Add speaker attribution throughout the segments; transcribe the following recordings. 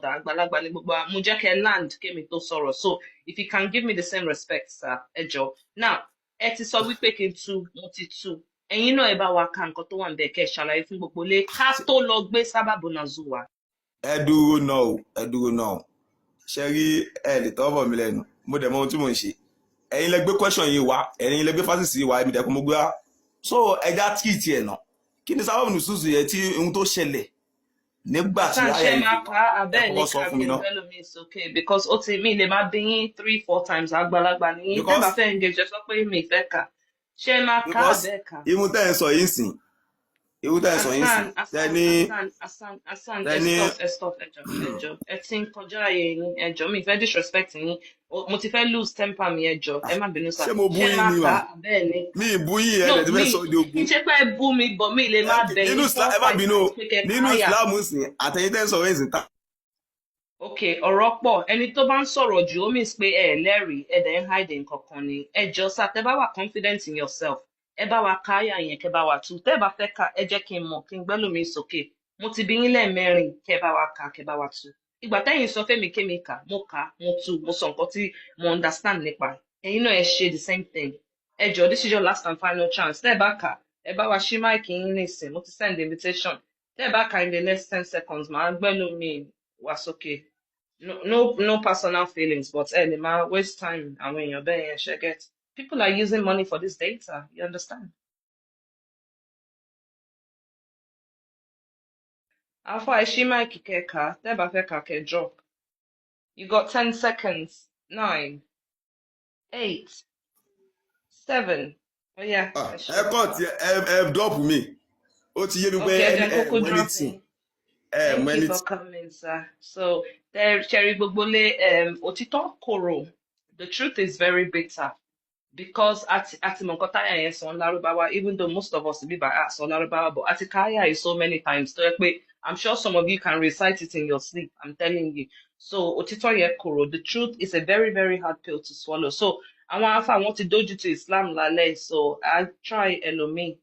Speaker 1: àgbàlagbà ni gbogbo wa, mo jẹ́ kẹ́ land kémi tó sọ̀rọ̀. So if you can give me the same respect, sir, ẹ jọ̀ọ́. Now, ẹ ti sọ wípé kí n tú, mo ti tú. Ẹ̀yin náà ẹ bá wa ka nǹkan tó wà níbẹ̀ kẹ́ ṣàlàyé fún gbogbo ilé ká tó lọ gbé sábàbù nàzú wa.
Speaker 2: ẹ dúró náà ṣe rí ẹ lè tọwọ́ bọ̀ mí lẹ́nu mo dẹ̀ mọ ohun tí mò ń ṣe ẹ̀yin lẹ gbé question yìí wá ẹ̀yin lẹ gbé fásitì yìí wá ẹ̀mí dẹ̀kun mo gbé wá so ẹja tí ì tiẹ̀ nà kí ni sábàbù nùsùsù yẹn tí ohun tó ṣẹlẹ̀ nígbà tí
Speaker 1: Ṣé máa ka abẹ́
Speaker 2: ẹ
Speaker 1: ní
Speaker 2: kọ́kọ́ sọ fún mi náà.
Speaker 1: Kevin is okay because ó ti mí lè máa bí yín 3-4 times àgbàlagbà ní yín tẹ́ bá fẹ́ engage sọ pé mi fẹ́ kà. Ṣé máa ka abẹ́ kà?
Speaker 2: Irú tẹ́ ẹ sọ yìí sìn
Speaker 1: Hassan, stop, ẹjọ́. Ẹ ti ń kọjá ààyè yín, ẹjọ́ mi fẹ́ disrespect yín. Mo ti fẹ́ lose temper mi ẹjọ́, ẹ má bínú sá.
Speaker 2: Ṣé mo bú yín ni wà? Mi ì bú yín ẹ̀ ti fẹ́ sọ di ogun.
Speaker 1: Kì í ṣe pé ẹ bú mi, bọ̀ mi lè má bẹ̀ yín.
Speaker 2: Ẹ má bínú nínú Islam sìn àtẹ̀yìn tẹ́ ń sọ̀rọ̀ ẹ̀sìn ta.
Speaker 1: Ok, ọ̀rọ̀ pọ̀, ẹni tó bá ń sọ̀rọ̀ jù ó means pé ẹ lẹ́rìí, ẹ dẹ̀ ń hide nǹkan kan ni. Ẹjọ́ sá, tẹ́ bá wà confident in yourself. Ẹ bá wa ká àyà yẹn kẹ́ bá wa tú tẹ́ bá fẹ́ ká ẹ jẹ́ kí n mọ̀ kí n gbẹ́lòmíì sókè mo ti bí yín lẹ́ẹ̀mẹ́rin kẹ́ bá wa ká kẹ́ bá wa tú ìgbà tẹ́yìn sọ fẹ́mi kémi kà mo tú mo sọ nǹkan tí mo understand nípa ẹ̀yin náà ẹ ṣe the same thing ẹ jọ̀ọ́ this is your last and final chance tẹ́ bá kà ẹ bá wa ṣí máìkì yín nísìn mo ti send invitation tẹ́ bá kà in the next 10 seconds màá gbẹ́lòmíì wá sókè no personal feelings but ẹ lè máa waste time àwọn èèyàn bẹ́ẹ̀ yẹn ṣe get. People are using money for this data. You understand? Alpha Ishima Kikeka, Debafeka ke drop. You got 10 seconds. 9, 8, 7. Oh yeah.
Speaker 2: Drop me.
Speaker 1: Okay, then Coco dropping. Thank you for coming, sir. So there Cherry Bogbole Otito Koro. The truth is very bitter. Because at Monkotaya is on Larubawa, even though most of us be by us on Larubawa, but Atikaya is so many times. So I'm sure some of you can recite it in your sleep. I'm telling you. So Otitoye Koro, the truth is a very, very hard pill to swallow. So I want to doju to Islam Lale. So I try Elomi.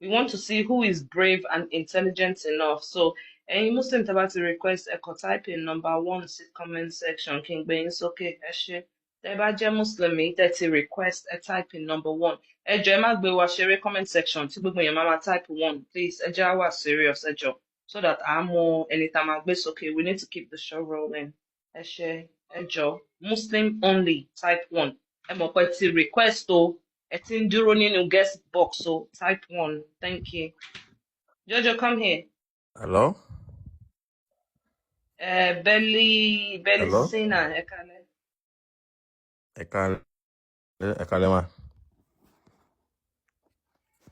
Speaker 1: We want to see who is brave and intelligent enough. So any Muslim about to request a type in number 1 comment section. King Bain's okay, Eshe. Tẹ́ bá jẹ́ Mùsùlùmí tẹ́ ti request ẹ type in number 1. Ẹ jọ̀ọ́ ẹ má gbé wa ṣeré comment section tí gbogbo èèyàn máa type 1 please ẹ jẹ́ á wà serious ẹ jọ̀ọ́ so that à á mọ ẹni tá máa gbé sókè we need to keep the show rolling. Ẹ ṣé ẹ jọ̀ọ́ Muslim only type 1. Ẹ mọ̀ pé ti request o ẹ ti ń dúró nínú guest box o type 1 thank you. Jojo come here.
Speaker 3: Hello.
Speaker 1: Belly Sina ẹ kálẹ́.
Speaker 3: Ekalema.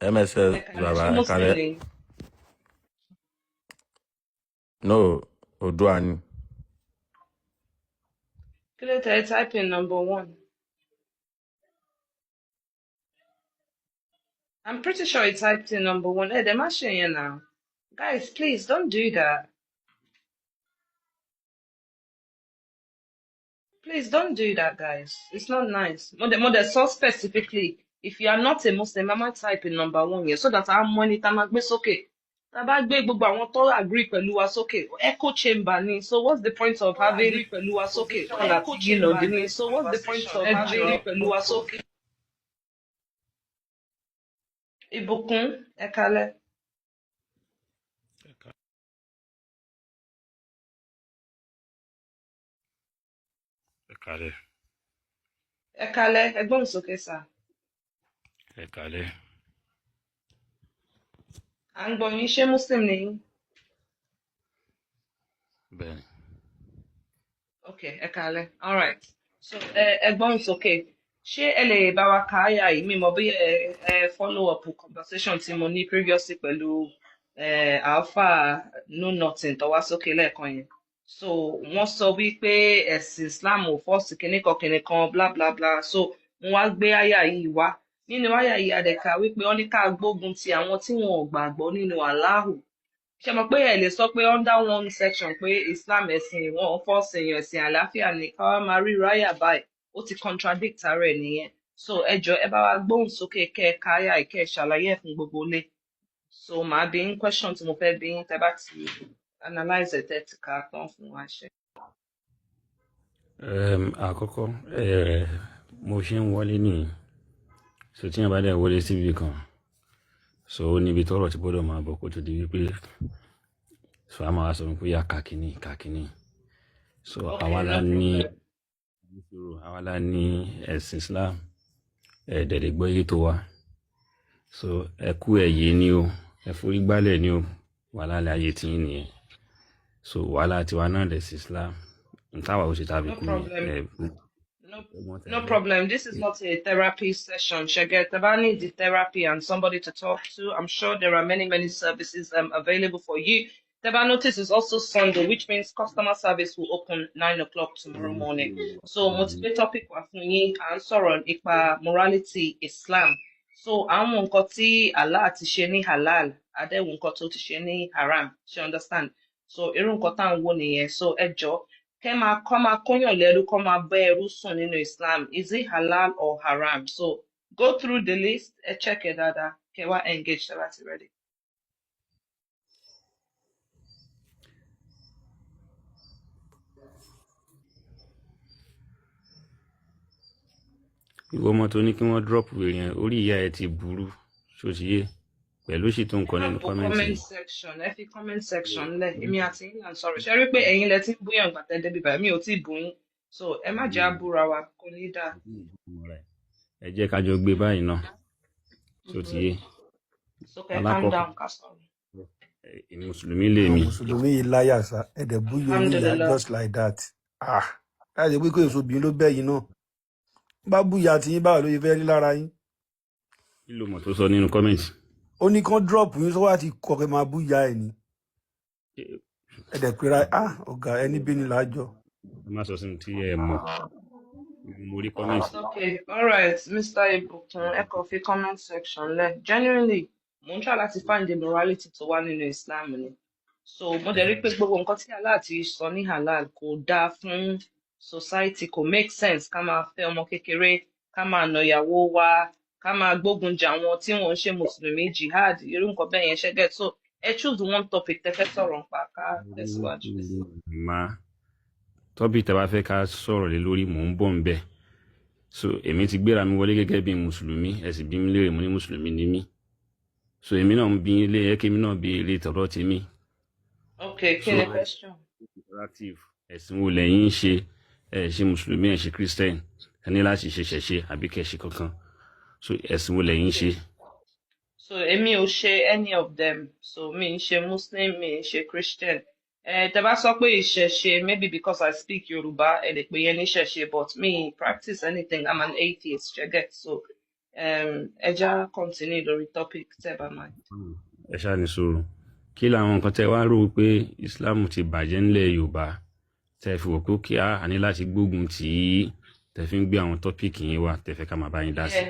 Speaker 3: MSS Baba Ekale. No, Oduani.
Speaker 1: Could I type in number 1? I'm pretty sure I typed in number 1. Hey, they're mashing you now. Guys, please don't do that. Please don't do that, guys. It's not nice. Mother, so specifically, if you are not a Muslim, I might type in number 1 here so that I'm monitor okay. Agree echo chamber ni. So what's the point of having so what's the point of having Ibukun Ekale. Ekale, ẹgbọ́n sókè sá.
Speaker 3: Ekale.
Speaker 1: À ń gbọ́ yín, ṣé Muslim ni yín?
Speaker 3: Bẹ́ẹ̀ni.
Speaker 1: Okay, Ekale. All right. So ẹgbọ́n sókè. Ṣé ẹ lè bá wa ka àyà yìí? Mi mọ̀ bí follow up conversation tí mo ní previously pẹ̀lú Alpha No Nothing tó wá sókè lẹ́ẹ̀kan yẹn. So wọ́n sọ wípé ẹ̀sìn Islam ò fọ́ọ̀sì kìnnìkan bla bla bla. So wọ́n wá gbé àyà yìí wá. Nínú àyà yìí àdẹ̀ka wípé wọ́n ní ká gbógun ti àwọn tí wọn ò gbàgbọ́ nínú Allahu. Ṣé mọ̀ pé ẹ lè sọ pé under one section pé Islam ẹ̀sìn wọn ò fọ́ọ̀sì èèyàn ẹ̀sìn àlàáfíà ní ká wá máa rí ráyà báyìí. Ó ti contradict ara ẹ̀ nìyẹn. So ẹ jọ̀ọ́ ẹ bá wa gbóhùn sókè kẹ́ ẹ ka àyà yìí kẹ́ ẹ ṣàlàyé ẹ̀ fún gbogbo ilé. So màá bí yín question tí mo fẹ́ bí yín tẹ́ bá ti analyze it ẹ ti kà á tán fún wa ṣe.
Speaker 3: Àkọ́kọ́ mo ṣe ń wọlé nìyí, so tí yẹn bá dẹ̀ wọlé síbi kan, so ó níbi tọ́rọ̀ tí gbọ́dọ̀ máa bọ̀ kó tó di wípé so a máa sọ wípé yá kàkíní, so àwa la ní ẹ̀sìn Islam, dẹ̀dẹ̀ gbọ́ yé tó wa, so ẹ kú ẹ̀yẹ ni o, ẹ forí gbálẹ̀ ni o, wàhálà lè ayé tí yín nìyẹn, so wàhálà tiwa náà dẹ̀ sí Islam.
Speaker 1: No problem. This is not a therapy session. Shaget, if I need the therapy and somebody to talk to, I'm sure there are many services available for you. Teba notice is also Sunday, which means customer service will open 9 o'clock tomorrow morning. So, motivate topic was answer on ipa morality Islam. So, àwọn nǹkan tí Allah ti ṣe ní halal, àdéhùn nǹkan tó ti ṣe ní haram. You understand? So, irú nǹkan tá à ń wò nìyẹn. So, ẹ jọ̀ọ́ kọ́ kóyàn lẹ́rú kọ́ máa bá ẹrú sùn nínú Islam. Is it halal or haram? So go through the list, check it out, wá engage that's ready.
Speaker 3: Ìwọ ọmọ tó ní kí wọ́n drop yẹn, orí ìyá ẹ ti burú, ṣó ti yé, pẹ̀lú sì tó nǹkan nínú comment
Speaker 1: section. Ẹ fi comment section lẹ̀, èmi àti yín là ń sọ̀rọ̀. Ṣé rí pé ẹ̀yin lẹ ti ń búyàn gbà tẹ́ débi báyìí, mi ò tí ì bú yín. So ẹ má jẹ́ àbúra wa, kò ní dáa.
Speaker 3: Ẹ jẹ́ ká jọ gbé báyìí náà, ṣó ti yé.
Speaker 1: So kẹ́ calm down, ká sọ̀rọ̀.
Speaker 3: Mùsùlùmí lè mi.
Speaker 4: Mùsùlùmí yìí láyà sá, ẹ̀dẹ̀ bú yóò ní ìyá just like that. Láti pé kó èso obìnrin ló bẹ́ yín náà. Bá búyà tí yín báwo ló yẹ fẹ́ rí lára yín.
Speaker 3: Kí ló mọ̀ tó sọ nínú kọ́mẹ̀ntì?
Speaker 4: Ó ní kán drop yín sọ́wọ́ àti kọ̀kẹ́ máa búyà ẹ̀ ni. Ẹ̀dẹ̀ pera ọ̀gá ẹni bí ni lájọ.
Speaker 3: Ẹ má sọ sí ti ẹ mọ̀. Mo rí kọ́mẹ̀ntì.
Speaker 1: Okay, all right, Mr. Ibukun, ẹ kàn fi comment section lẹ̀. Genuinely, mo ń try láti find the morality tó wà nínú Islam ni. So mo dẹ̀ rí pé gbogbo nǹkan tí Allah ti sọ ní halal kò dáa fún society, kò make sense ká máa fẹ́ ọmọ kékeré, ká máa nà ìyàwó wa, ká máa gbógun jà wọn tí wọ́n ń ṣe mùsùlùmí, jihad, irú nǹkan bẹ́ẹ̀ yẹn ṣẹ́gẹ̀. So ẹ choose one topic tẹ́ fẹ́ sọ̀rọ̀ nípa ká tẹ̀síwájú.
Speaker 3: Topic tẹ́ bá fẹ́ ká sọ̀rọ̀ lé lórí mò ń bọ̀ ń bẹ̀. So èmi ti gbéra mi wọlé gẹ́gẹ́ bí mùsùlùmí, ẹ sì bí mi léèrè mo ní mùsùlùmí ni mí. So èmi náà ń bí ilé ẹ kí mi náà bí ilé tọ̀rọ̀ tèmi.
Speaker 1: Okay, kí ni question?
Speaker 3: Interactive. Ẹ̀sìn wo lẹ́yìn ń ṣe? Ẹ ṣe mùsùlùmí, ẹ ṣe Christian, ẹ ní láti ṣe ṣẹ̀ṣe àbí kẹ́ ṣe kankan. So ẹ̀sìn wo lẹ́yìn ń ṣe?
Speaker 1: So èmi ò ṣe any of them. So mi ń ṣe Muslim, mi ń ṣe Christian. Tẹ́ bá sọ pé ìṣẹ̀ṣe, maybe because I speak Yoruba, ẹ lè pè yẹn ní ìṣẹ̀ṣe, but me practice anything. I'm an atheist, you get? So ẹ já continue lórí topic tẹ́ bá máa.
Speaker 3: Ẹ ṣáà ní sùúrù. Kí làwọn nǹkan tẹ́ wá rò pé Islam ti bàjẹ́ ńlẹ̀ Yorùbá tẹ́ fi wò pé kí a ní láti gbógun tì í tẹ́ fi ń gbé àwọn tọ́pìkì yẹn wá tẹ́ fẹ́ ká máa bá yín dá sí?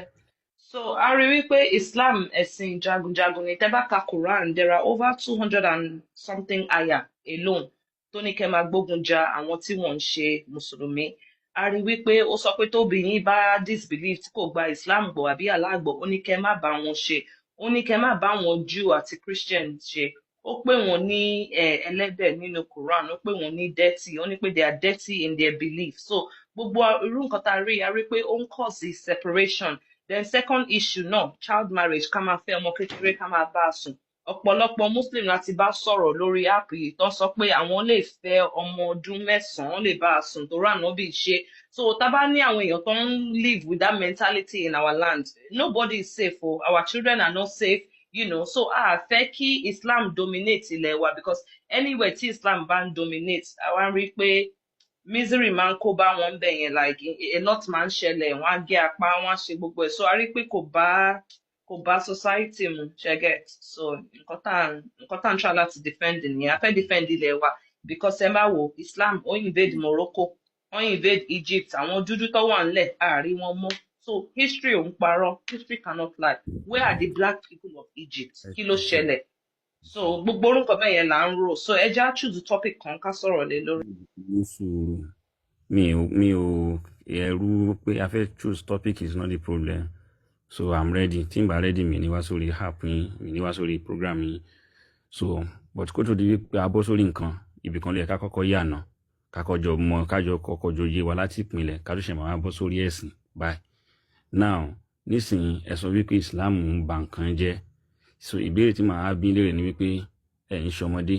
Speaker 1: So a rí wípé Islam ẹ̀sìn jagunjagun ni. Tẹ́ bá ka Quran, there are over 200 and something ayah alone tó ní kẹ́ máa gbógun jà àwọn tí wọ́n ń ṣe mùsùlùmí. A rí wípé ó sọ pé tóbìnrin bá disbelief tí kò gba Islam gbọ́ àbí Allah gbọ́, ó ní kẹ́ má bá wọn ṣe, ó ní kẹ́ má bá wọn Jew àti Christian ṣe. Ó pè wọ́n ní ẹlẹ́dẹ̀ nínú Quran, ó pè wọ́n ní dirty, ó ní pé they are dirty in their belief. So gbogbo irú nǹkan tá a rí pé ó ń cause separation. Then second issue náà, child marriage, ká máa fẹ́ ọmọ kékeré ká máa bá a sùn. Ọ̀pọ̀lọpọ̀ Muslim láti bá sọ̀rọ̀ lórí app yìí tó sọ pé àwọn lè fẹ́ ọmọ ọdún 9 lè bá a sùn tó rà náà bí ṣe. So tá bá ní àwọn èèyàn tó ń live with that mentality in our land, nobody is safe. Our children are not safe. So fẹ́ kí Islam dominate ilẹ̀ wa, because anywhere tí Islam bá ń dominate, àwa rí pé misery máa ń kó bá wọn bẹ̀ yẹn, like a lot máa ń ṣẹlẹ̀, wọ́n á gé apá, wọ́n á ṣe gbogbo ẹ̀. So a rí pé kò bá society mu, ṣẹ́gẹ̀. So nǹkan tá ń try láti defend nìyẹn. A fẹ́ defend ilẹ̀ wa, because ẹ máa wo Islam ó invade Morocco, ó invade Egypt, àwọn dúdú tó wà ńlẹ̀ àárí wọn mọ́. So history ò ń parọ́, history cannot lie. Where are the black people of Egypt? Kí ló ṣẹlẹ̀? So gbogbo orúkọ bẹ́ẹ̀ yẹn là ń rò. So ẹ já choose topic kan ká sọ̀rọ̀ lé lórí.
Speaker 3: Mi ò ẹ̀rù pé a fẹ́ choose topic is not the problem. So I'm ready. Tí n bá ready, mi ní wá sórí app yín, mi ní wá sórí program yín. So but kó tó di wípé a bọ́ sórí nǹkan, ibì kan lè ká kọ́kọ́ yà náà. kájọ kọ́kọ́jọ yé wa láti ìpìlẹ̀ ká tó ṣe máa bọ́ sórí ẹ̀sìn báyìí. Now nísìnyí ẹ sọ wípé Islam ń ba nǹkan jẹ́, so ìbéèrè tí màá bí léèrè ni wípé ẹ̀ ń ṣọmọdé,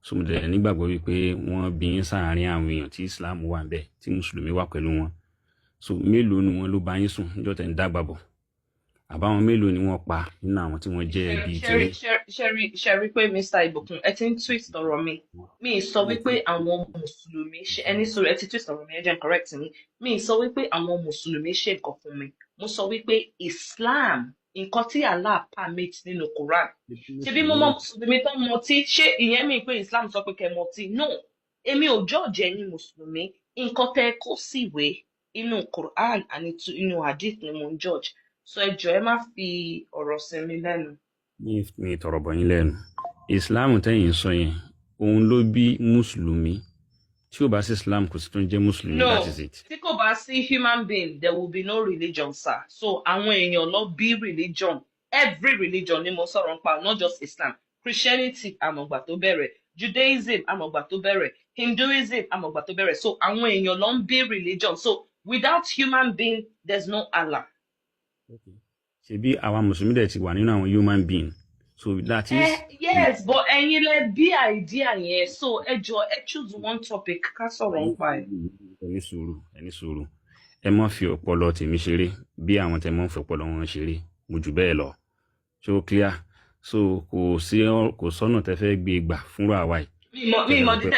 Speaker 3: so mo dẹ̀ nígbàgbọ́ wípé wọ́n bí yín sáàárín àwọn èèyàn tí Islam wà ń bẹ̀ tí mùsùlùmí wà pẹ̀lú wọn, so mélòó ni wọ́n ló bá yín sùn níjọ́ tẹ̀ ń dàgbà bọ̀, àbáwọn mélòó ni wọ́n pa nínú àwọn tí wọ́n jẹ́ ẹbí tí.
Speaker 1: ṣe rí pé Mr. Ìbùkún ẹ ti ń twist ọ̀rọ̀ mi ì sọ wípé àwọn mùsùlùmí ṣe ẹni sọ ẹ ti twist ọ̀rọ̀ mi ẹ jẹ́ n correct mi ì sọ wípé àwọn mùsùlùmí ṣe nǹkan fún mi, mo sọ wípé Islam nǹkan tí Allah permit nínú Quran ṣebí mo mọ mùsùlùmí tó ń mọtí, ṣé ìyẹn mi pé Islam sọ pé kẹ́ mọtí? No, èmi ò judge ẹ̀yin mùsùlùmí, nǹkan tẹ́ kó síwé inú Quran àti inú hadith ni mo ń judge, so ẹ jọ̀ọ́ ẹ má fi ọ̀rọ̀ sí mi lẹ́nu.
Speaker 3: mi tọrọ bọ̀ yín lẹ́nu. Islam tẹ́yìn sọ yẹn òun ló bí mùsùlùmí, tí ó bá sí Islam kò sí tó ń jẹ́ mùsùlùmí.
Speaker 1: No,
Speaker 3: that is it.
Speaker 1: tí kò bá sí human being there will be no religion, sir. So àwọn èèyàn ló bí religion, every religion ni mo sọ̀rọ̀ nípa, not just Islam. Christianity àmọ̀gbà tó bẹ̀rẹ̀, Judaism àmọ̀gbà tó bẹ̀rẹ̀, Hinduism àmọ̀gbà tó bẹ̀rẹ̀, so àwọn èèyàn ló ń bí religion, so without human being there's no Allah.
Speaker 3: Ṣebí àwa mùsùlùmí dẹ̀ ti wà nínú àwọn human being, so that is.
Speaker 1: Yes, but ẹ̀yin lẹ bí idea yẹn, so ẹ jọ̀ọ́ ẹ choose one topic ká sọ̀rọ̀ nípa ẹ̀.
Speaker 3: Ẹ ní sùúrù ẹ má fi ọpọlọ tèmi ṣeré bí àwọn tẹ́ mọ́ ń fi ọpọlọ wọn ṣeré, mo jù bẹ́ẹ̀ lọ, so clear, so kò sọ́nà tẹ́ fẹ́ gbé gbà fúnra àwa yìí.
Speaker 1: Mi mọ the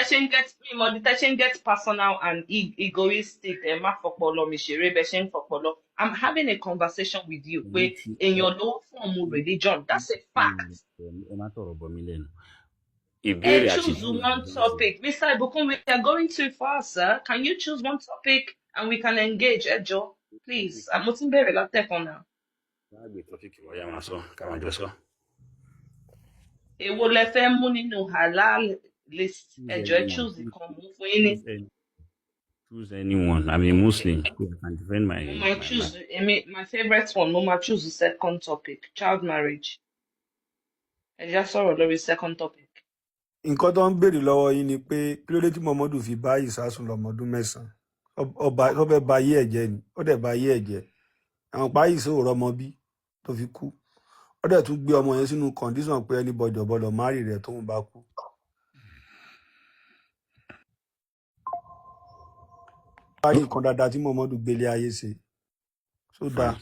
Speaker 1: tension get personal and egoistic. Ẹ má fọpọlọ mi ṣeré bẹ ṣe ń fọpọlọ. I'm having a conversation with you pé èèyàn ló fọ́ọ̀mù religion, that's a fact.
Speaker 3: Ẹ má tọrọ bọ mí lẹ́nu.
Speaker 1: Choose one topic. Mr. Ibukun, we are going too far, sir. Can you choose one topic and we can engage, Ejo? Please. I'm not very látẹ̀kọ́ now. Èwo lẹ fẹ́ mú nínú halal list? Ẹjọ́ ẹ choose ìkan mú fún yín ní.
Speaker 3: Choose anyone. I'm a Muslim. I can defend my.
Speaker 1: My favorite one. Mo ma choose the second topic, child marriage. Ẹ já sọ̀rọ̀ lórí second topic.
Speaker 4: Nǹkan tó ń béèrè lọ́wọ́ yín ni pé kí ló dé tí Muhammadu fi bá ìsásùn lọ́mọdún 9? Ó fẹ́ ba ayé ẹ̀jẹ̀ ni, ó dẹ̀ ba ayé ẹ̀jẹ̀. Àwọn páyì sí òrọ́ ọmọ bí tó fi kú. Ó dẹ̀ tún gbé ọmọ yẹn sínú condition pé anybody ọ̀bọ̀dọ̀ márì rẹ̀ tóun bá kú. Parí nǹkan dáadáa tí Muhammadu gbélé ayé ṣe. So dáa.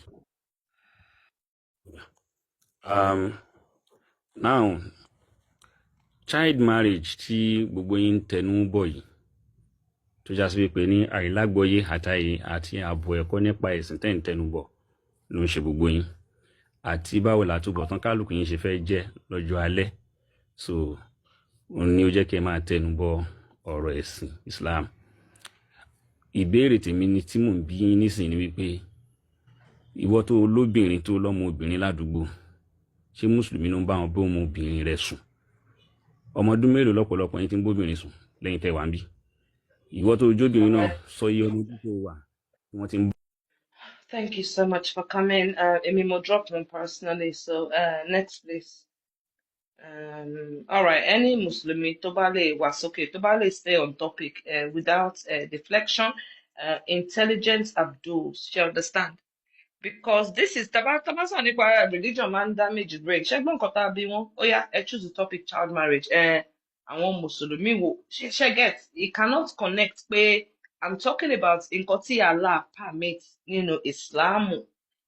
Speaker 3: Now, child marriage tí gbogbo yín tẹnu bọ̀ yìí tó já sí pé ní àìlágbọ́yé àti ààbò ẹ̀kọ́ nípa ẹ̀sìn tẹ́ ń tẹnu bọ̀ ló ń ṣe gbogbo yín, àti báwo làtúbọ̀tán kálukú yín ṣe fẹ́ jẹ́ lọ́jọ́ alẹ́, so òun ni ó jẹ́ kí ẹ máa tẹnu bọ̀ ọ̀rọ̀ ẹ̀sìn Islam. Ìbéèrè tèmi ni tí mò ń bí yín nísìnyí wípé ìwọ tó lóbìnrin tó lọ́mọ obìnrin ládùúgbò, ṣé mùsùlùmí ló ń bá wọn bó ọmọ obìnrin rẹ̀ sùn? Ọmọdún mélòó lọ́pọ̀lọpọ̀ yín tí ń bóbìnrin sùn lẹ́yìn tẹ́ wà ń bí? Ìwọ tó jóbìnrin náà sọ iye ọdún tó wà tí wọ́n ti ń.
Speaker 1: Thank you so much for coming. Emi mo drop them personally, so next please. All right, any Muslimi tó bá lè wá sókè, tó bá lè stay on topic without deflection, intelligent Abdul, you understand? Because this is tabasa nípa religion man damage brain. Ṣẹ́gbọ́n nǹkan tá a bí wọn, ó yá ẹ choose the topic child marriage. Àwọn Mùsùlùmí wo ṣe get, it cannot connect pé I'm talking about nǹkan tí Allah permit nínú Islam,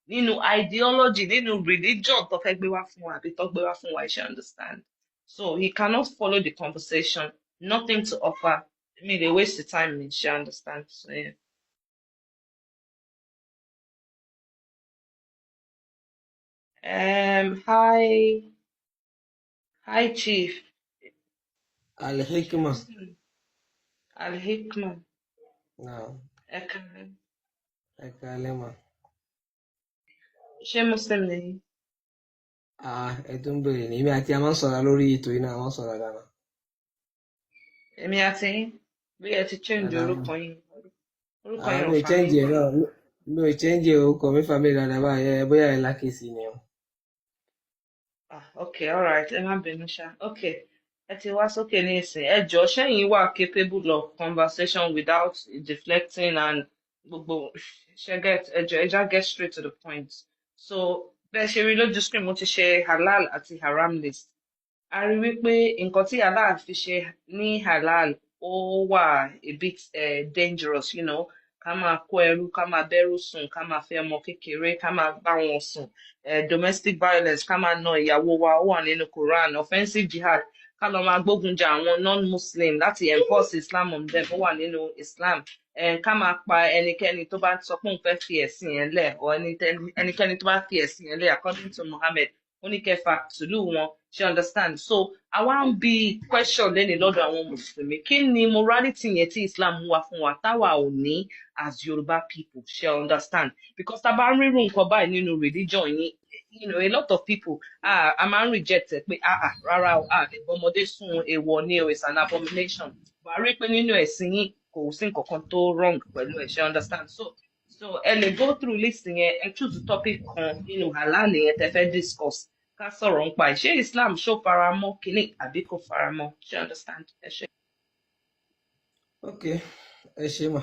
Speaker 1: nínú ideology, nínú religion tó fẹ́ gbé wá fún wa àbí tó gbé wá fún wa, you understand? So he cannot follow the conversation, nothing to offer. I mean, they waste the time, you understand? So yeah. Hi Chief.
Speaker 5: Al-Hikmah.
Speaker 1: Al-Hikmah.
Speaker 5: Naam.
Speaker 1: Ẹ̀ka
Speaker 5: lẹ́mà.
Speaker 1: Ṣé Muslim ni?
Speaker 5: Ẹ tó ń bèrè ní èmi àti a máa ń sọ̀rọ̀ lórí ètò iná, a máa ń sọ̀rọ̀ dáná.
Speaker 1: Èmi àti bí ẹ ti change orúkọ yín. Orúkọ yín
Speaker 5: mi ò change ẹ̀ náà, mi ò change orúkọ mi family dáadáa báyẹn, bóyá ẹ̀ lákèsí ni o.
Speaker 1: Okay, all right. Ẹ má bínú ṣá. Okay. ẹ ti wá sókè ní ìsìn ẹ jọ̀ọ́ ṣẹ́yìn wà capable of conversation without deflecting and gbogbo ẹ jọ̀ọ́ ẹ já get straight to the point. So bẹ́ẹ̀ ṣe rí lójú screen mo ti ṣe halal àti haram list. A rí wípé nǹkan tí halal fi ṣe ní halal ó wà a bit dangerous, you know, ká máa kó ẹrú, ká máa bẹ́rù sùn, ká máa fẹ́ ọmọ kékeré, ká máa bá wọn sùn, domestic violence, ká máa na ìyàwó wa, ó wà nínú Quran, offensive jihad, ká lọ máa gbógun jà àwọn non-Muslim láti enforce Islam on them, ó wà nínú Islam. Ká máa pa ẹnikẹ́ni tó bá sọ pé òun fẹ́ fi ẹ̀sìn yẹn lẹ̀, or ẹnikẹ́ni tó bá fi ẹ̀sìn yẹn lẹ̀ according to Muhammad, ó ní kẹfà tùlù wọn, ṣe understand? So àwa ń bi question lẹ́ni lọ́dọ̀ àwọn mùsùlùmí, kí ni morality yẹn tí Islam wá fún wa táwa ò ní as Yoruba people, ṣe understand? Because tá a bá ń rírun nǹkan báyìí nínú religion yín, you know, a lot of people a máa ń reject ẹ pé rárá o, lè bọ́mọdé sùn, èèwọ̀ ni o, it's an abomination. Wàá rí pé nínú ẹ̀sìn yín kò sí nǹkan kan tó wrong pẹ̀lú ẹ̀, ṣe understand? So ẹ lè go through list yẹn, ẹ choose topic kan nínú halal yẹn tẹ́ fẹ́ discuss, ká sọ̀rọ̀ nípa ẹ̀. Ṣé Islam ṣó faramọ́ kínní àbí kò faramọ́? Ṣé understand? Ẹ ṣé.
Speaker 5: Ok, ẹ ṣé mà.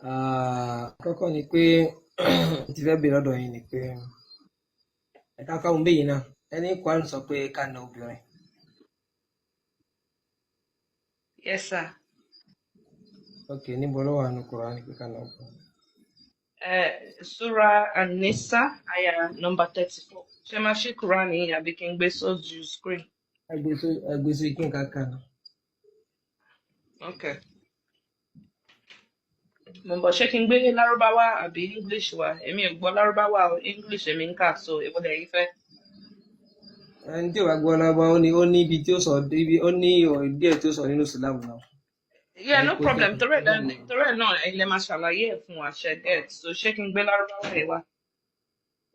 Speaker 5: Àkọ́kọ́ ni pé ti fẹ́ bèèrè lọ́dọ̀ yín ni pé ẹ̀ka káwọn béyìn náà ẹni Quran sọ pé ká na obìnrin.
Speaker 1: Yes sir.
Speaker 5: Ok, níbo ló wà nínú Quran pé ká na obìnrin?
Speaker 1: Surah An-Nisa aya number 34. Ṣé máa ṣí Quran yìí àbí kí n gbé sójú screen?
Speaker 5: Ẹgbẹ́ sí kí n ká kà náà.
Speaker 1: Okay. Mo ń bọ̀, ṣé kí n gbé lárúbáwá àbí English wa? Èmi ò gbọ́ lárúbáwá o, English èmi ń kà, so èwo lẹ̀ yín fẹ́?
Speaker 5: Ẹni tí ò bá gbọ́ lábá ó ní ibi tí ó sọ ó ní díẹ̀ tí ó sọ nínú Islam náà.
Speaker 1: Yeah, no problem. Torí ẹ̀ náà ẹ̀yin lè máa ṣàlàyé ẹ̀ fún wa, ṣe get. So ṣé kí n gbé lárúbáwá yìí wá?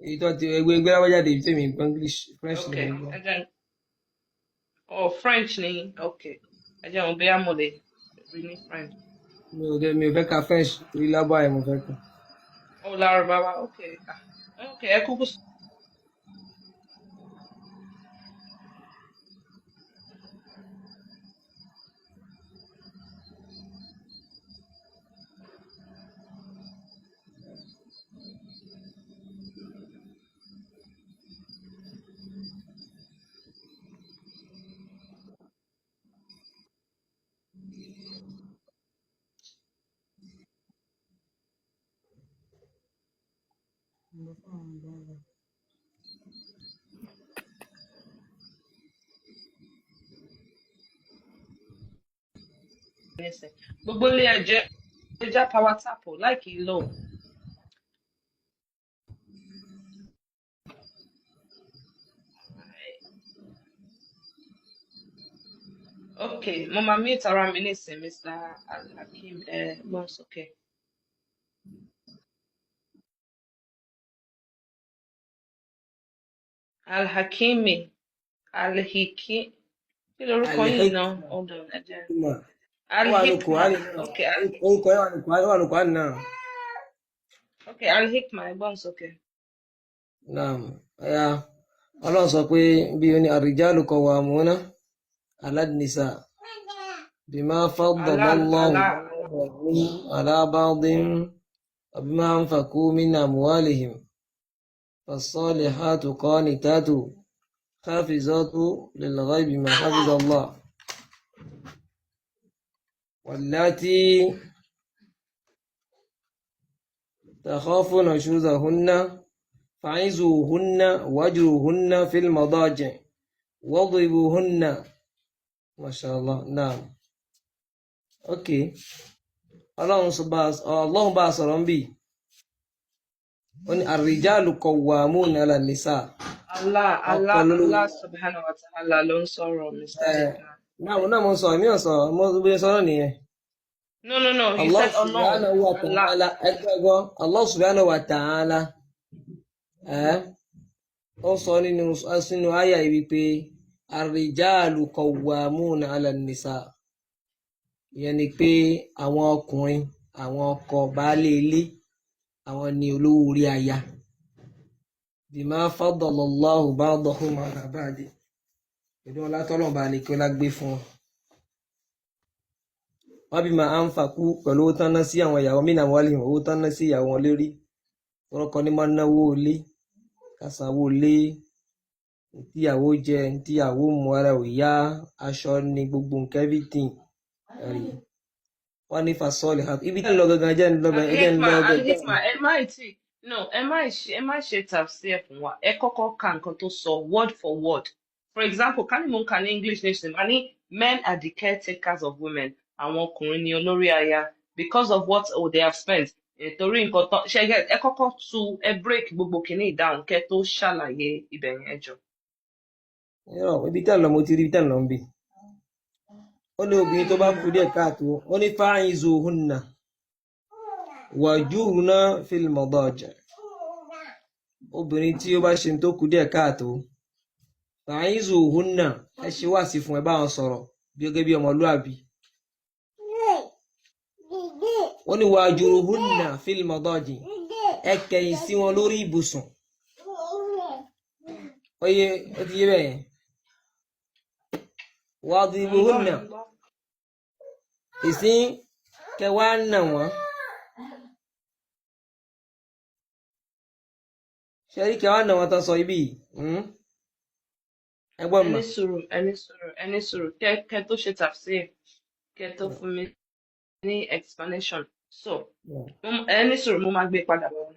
Speaker 5: Èyí tó ti ẹgbẹ́ lábá jáde ibi tí èmi gbọ́ English French ni
Speaker 1: Okay.
Speaker 5: mo gbọ́.
Speaker 1: French ni, okay. Ẹ jẹ́ òun bí mo lè rí ní French.
Speaker 5: Mi ò fẹ́ ka French torí lábá ẹ̀ mo fẹ́ kà.
Speaker 1: Lárúbáwá, okay. Okay, ẹ kúkú nísìn. Gbogbo ilé ẹja power tap o, láìkí low. Okay, mo máa mute ara mi nísìn, Mr. Al-Hakim, gbọ́n sókè. Al-Hakimi, Al-Hiki, kí lorúkọ yìí náà? Hold on, ẹ jẹ́. Al-Hikma, okay.
Speaker 5: Orúkọ ẹ̀ wà ní Quran náà.
Speaker 1: Okay, Al-Hikma, gbọ́n sókè.
Speaker 5: Naam, ẹ̀yà Ọlọ́run sọ pé bí ó ní ar-rijalu qawwamuna 'ala an-nisa bima faddala Allahu ba'dahum 'ala ba'din wa bima anfaqu min amwalihim fas-salihatu qanitatu hafizatu lil-ghaybi bima hafiza Allah wallati takhafuna nushuzahunna فعظوهن واجروهن في المضاجع واضربوهن ما شاء الله نعم اوكي Ọlọ́run bá sọ̀rọ̀ ń bì ó ní الرجال قوامون على النساء.
Speaker 1: Allah subhanahu wa ta'ala ló ń sọ̀rọ̀, Mr. Hikma.
Speaker 5: náà mo sọ èmi ò sọ mo bí sọ̀rọ̀ nìyẹn.
Speaker 1: No, you said Allah.
Speaker 5: Allah subhanahu wa ta'ala ó sọ sínú àyà yìí wípé ar-rijalu qawwamuna 'ala an-nisa, ìyẹn ni pé àwọn ọkùnrin, àwọn ọkọ baálé ilé, àwọn ni olówó orí aya. bima faddala Allahu ba'dahum 'ala ba'd, pẹ̀lú ọlá tọ́lọ́run bá ní kí ọlá gbé fún wọn. Wọ́n bí máa ń fakú pẹ̀lú owó tán ná sí àwọn ìyàwó mí náà wálé owó tán ná sí ìyàwó wọn lérí. Orúkọ ní máa ń náwó ilé, kásánwó ilé, tíyàwó jẹ, tíyàwó mú ara ò yá, aṣọ ní gbogbo nǹkan everything. Wọ́n ní fasọ́ọ̀lì hàn. Ibi tí ń lọ gangan jẹ́ ń lọ bẹ̀ ẹjẹ́ ń lọ bẹ̀.
Speaker 1: Hikma, ẹ má ṣe tafsir fún wa. Ẹ kọ́kọ́ ka nǹkan tó sọ word for word. For example, ká ní mo ń kà ní English nation, a ní men are the caretakers of women. Àwọn ọkùnrin ni olórí aya because of what they have spent. Torí nǹkan tán ṣe ẹ kọ́kọ́ tu ẹ break gbogbo kìíní ìdáhùn kẹ́ tó ṣàlàyé ibẹ̀ yẹn jọ.
Speaker 5: Ibi tí ń lọ mo ti rí ibi tí ń lọ ń bì. Ó ní obìnrin tó bá kú díẹ̀ káàtó, ó ní fa'izuhunna wahjurna fil madaji'. Obìnrin tí ó bá ṣe tó kú díẹ̀ káàtó, fa'izuhunna, ẹ ṣe wá sí fún ẹ bá wọn sọ̀rọ̀ gẹ́gẹ́ bí ọmọlúàbí. Ó ní wahjuruhunna fil madaji', ẹ kẹ̀yìn sí wọn lórí ibùsùn. Ó ti yé bẹ́ẹ̀ yẹn. Wadribuhunna, ìsín kẹwàá nà wọ́n. Ṣé rí kẹwàá nà wọ́n tán sọ ibi ẹgbọ́n mà.
Speaker 1: Ẹni sùúrù kẹ́ tó ṣe tafsir kẹ́ tó fún mi ní explanation. So ẹni sùúrù mo máa gbé padà wọ́n.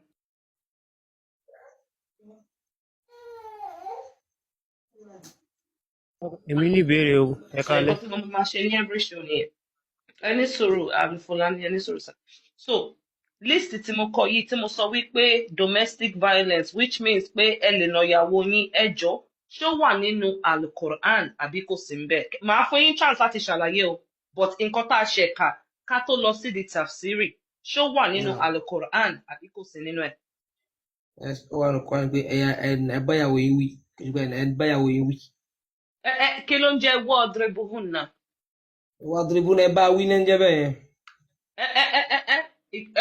Speaker 6: Èmi ní ìbéèrè o, ẹ kálẹ́.
Speaker 1: So mo máa ṣe ní every show nìyẹn. Ẹni sùúrù Fọláni ẹni sùúrù sá. So list tí mo kọ yìí tí mo sọ wípé domestic violence which means pé ẹ lè nà ìyàwó yín ẹjọ́ ṣó wà nínú Al-Quran àbí kò sí ńbẹ̀. Màá fún yín chance láti ṣàlàyé o but nǹkan tá a ṣe ká tó lọ sí di tafsiri ṣó wà nínú Al-Quran àbí kò sí nínú ẹ̀.
Speaker 5: Ó wà nù kọ́ pé ẹ báyàwó yín wí, ẹ báyàwó yín wí.
Speaker 1: Kí ló ń jẹ́ wadribuhunna?
Speaker 5: Wadribuhunna ẹ bá wí ní ń jẹ́ bẹ́ẹ̀ yẹn.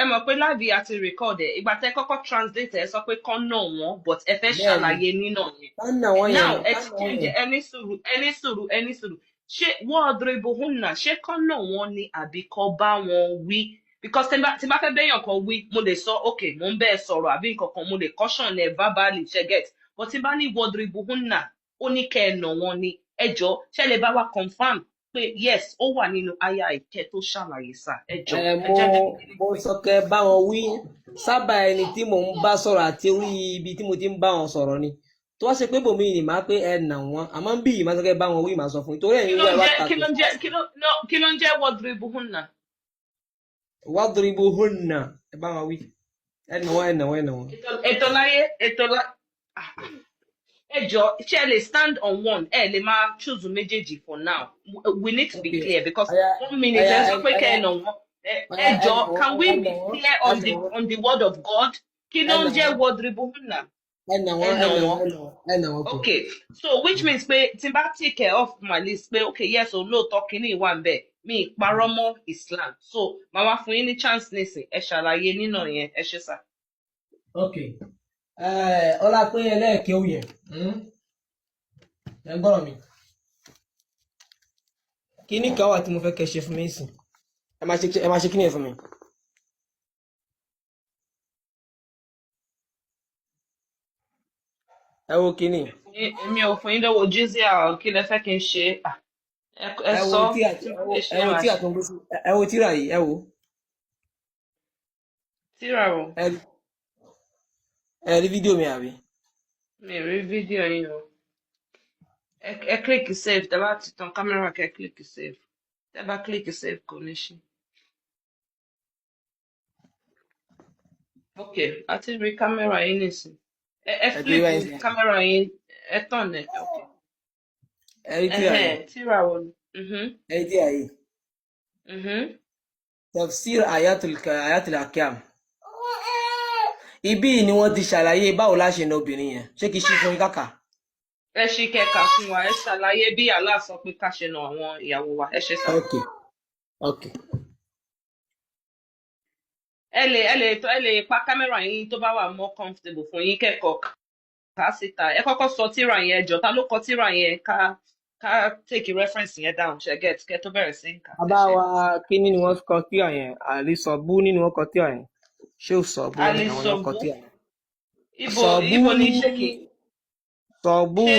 Speaker 1: Ẹ mọ̀ pé láàbí àti record ẹ̀ ìgbà tẹ́ kọ́kọ́ translate ẹ sọ pé kán nà wọ́n but ẹ fẹ́ ṣàlàyé nínà yẹn. Now exchange ẹni sùúrù ṣé wadribuhunna ṣé kán nà wọ́n ni àbí kán bá wọn wí because tí bá fẹ́ bẹ́yàn kan wí mo lè sọ ok mo ń bẹ́ẹ̀ sọ̀rọ̀ àbí nǹkan kan mo lè caution ẹ̀ verbally ṣe get but tí bá ní wadribuhunna ó ní kẹ́ ẹ nà wọ́n ni ẹjọ́ ṣé lè bá wa confirm pé yes ó wà nínú aya ìkẹ́ tó ṣàlàyé sá ẹjọ́
Speaker 5: mo sọ kẹ́ bá wọn wí sábà ẹni tí mò ń bá sọ̀rọ̀ àti orí ibi tí mo ti ń bá wọn sọ̀rọ̀ ni tó wá ṣe pé bòmí ni màá pé ẹ nà wọn àmọ́ bí ìmọ̀ sọ kẹ́ bá wọn wí màá sọ fún yín torí ẹ̀yin wíwá wá tàkùn.
Speaker 1: kí ló ń jẹ́ wadribuhunna?
Speaker 5: Wadribuhunna ẹ bá wọn wí ẹ nà wọn.
Speaker 1: ètò láyé ẹjọ́ ṣé ẹ lè stand on one ẹ lè máa choose méjèèjì for now we need to be clear because 1 minute ẹ sọ pé kẹ́ ẹ nà wọ́n ẹjọ́ can we be clear on the word of God kí ló ń jẹ́ wadribuhunna?
Speaker 5: ẹ nà wọn.
Speaker 1: Okay so which means pé tí n bá take care of my list pé okay yes o lóòótọ́ kínní ìwà ń bẹ̀ mi parọ́ mọ́ Islam so màá wá fún yín ní chance nísìn ẹ ṣàlàyé nínà yẹn ẹ ṣe sá.
Speaker 5: Okay. Ọlá pé ẹlẹ́ẹ̀kẹ́ ó yẹn ẹ gbọ́rọ̀ mi kí ní kan wà tí mo fẹ́ kẹ́ ṣe fún mi sìn ẹ máa ṣe kí ní ẹ fún mi. Ẹ wo kí ni.
Speaker 1: Èmi ò fún yín lọ́wọ́ jizya kí lẹ fẹ́ kí n ṣe ẹ sọ
Speaker 5: ẹ wo tíra yìí ẹ wo.
Speaker 1: Tíra o.
Speaker 5: Ẹ rí fídíò mi àbí.
Speaker 1: Mi rí fídíò yín o. Ẹ click save tẹ́ bá ti tan kámẹ́rà kẹ́ click save tẹ́ bá click save kò ní ṣe. Ok a ti rí kámẹ́rà yín nísìn ẹ flip kámẹ́rà yín ẹ tàn ẹ ok.
Speaker 5: Ẹ rí tíra yìí.
Speaker 1: Tíra o.
Speaker 5: Ẹ rí tíra yìí. Tafsir ayatul ahkam. Ibí ni wọ́n ti ṣàlàyé báwo la ṣe na obìnrin yẹn ṣé kìí ṣe fún yín kàkà.
Speaker 1: Ẹ ṣì kẹka fún wa ẹ ṣàlàyé bí Allah sọ pé ká ṣe na àwọn ìyàwó wa ẹ ṣe sá.
Speaker 5: Ok.
Speaker 1: ẹ lè pa kámẹ́rà yín tó bá wà more comfortable fún yín kẹ́kọ̀ọ́ ká síta ẹ kọ́kọ́ sọ tíra yẹn ẹjọ́ ta ló kọ tíra yẹn ká take reference yẹn down ṣe get kẹ́ tó bẹ̀rẹ̀ sí nǹkan ẹ
Speaker 5: bàbá
Speaker 1: ṣé.
Speaker 5: wa kí ni wọ́n kọ tíra yẹn àlìsọ̀bú nínú wọn kọ tíra yẹn ṣé ò sọ̀bú ni àwọn ni wọ́n kọ
Speaker 1: alisobu
Speaker 5: tíra yẹn.
Speaker 1: ibo
Speaker 5: sọ̀bú
Speaker 1: ibo
Speaker 5: ní
Speaker 1: ni ṣéèkì
Speaker 5: sọ̀bú ní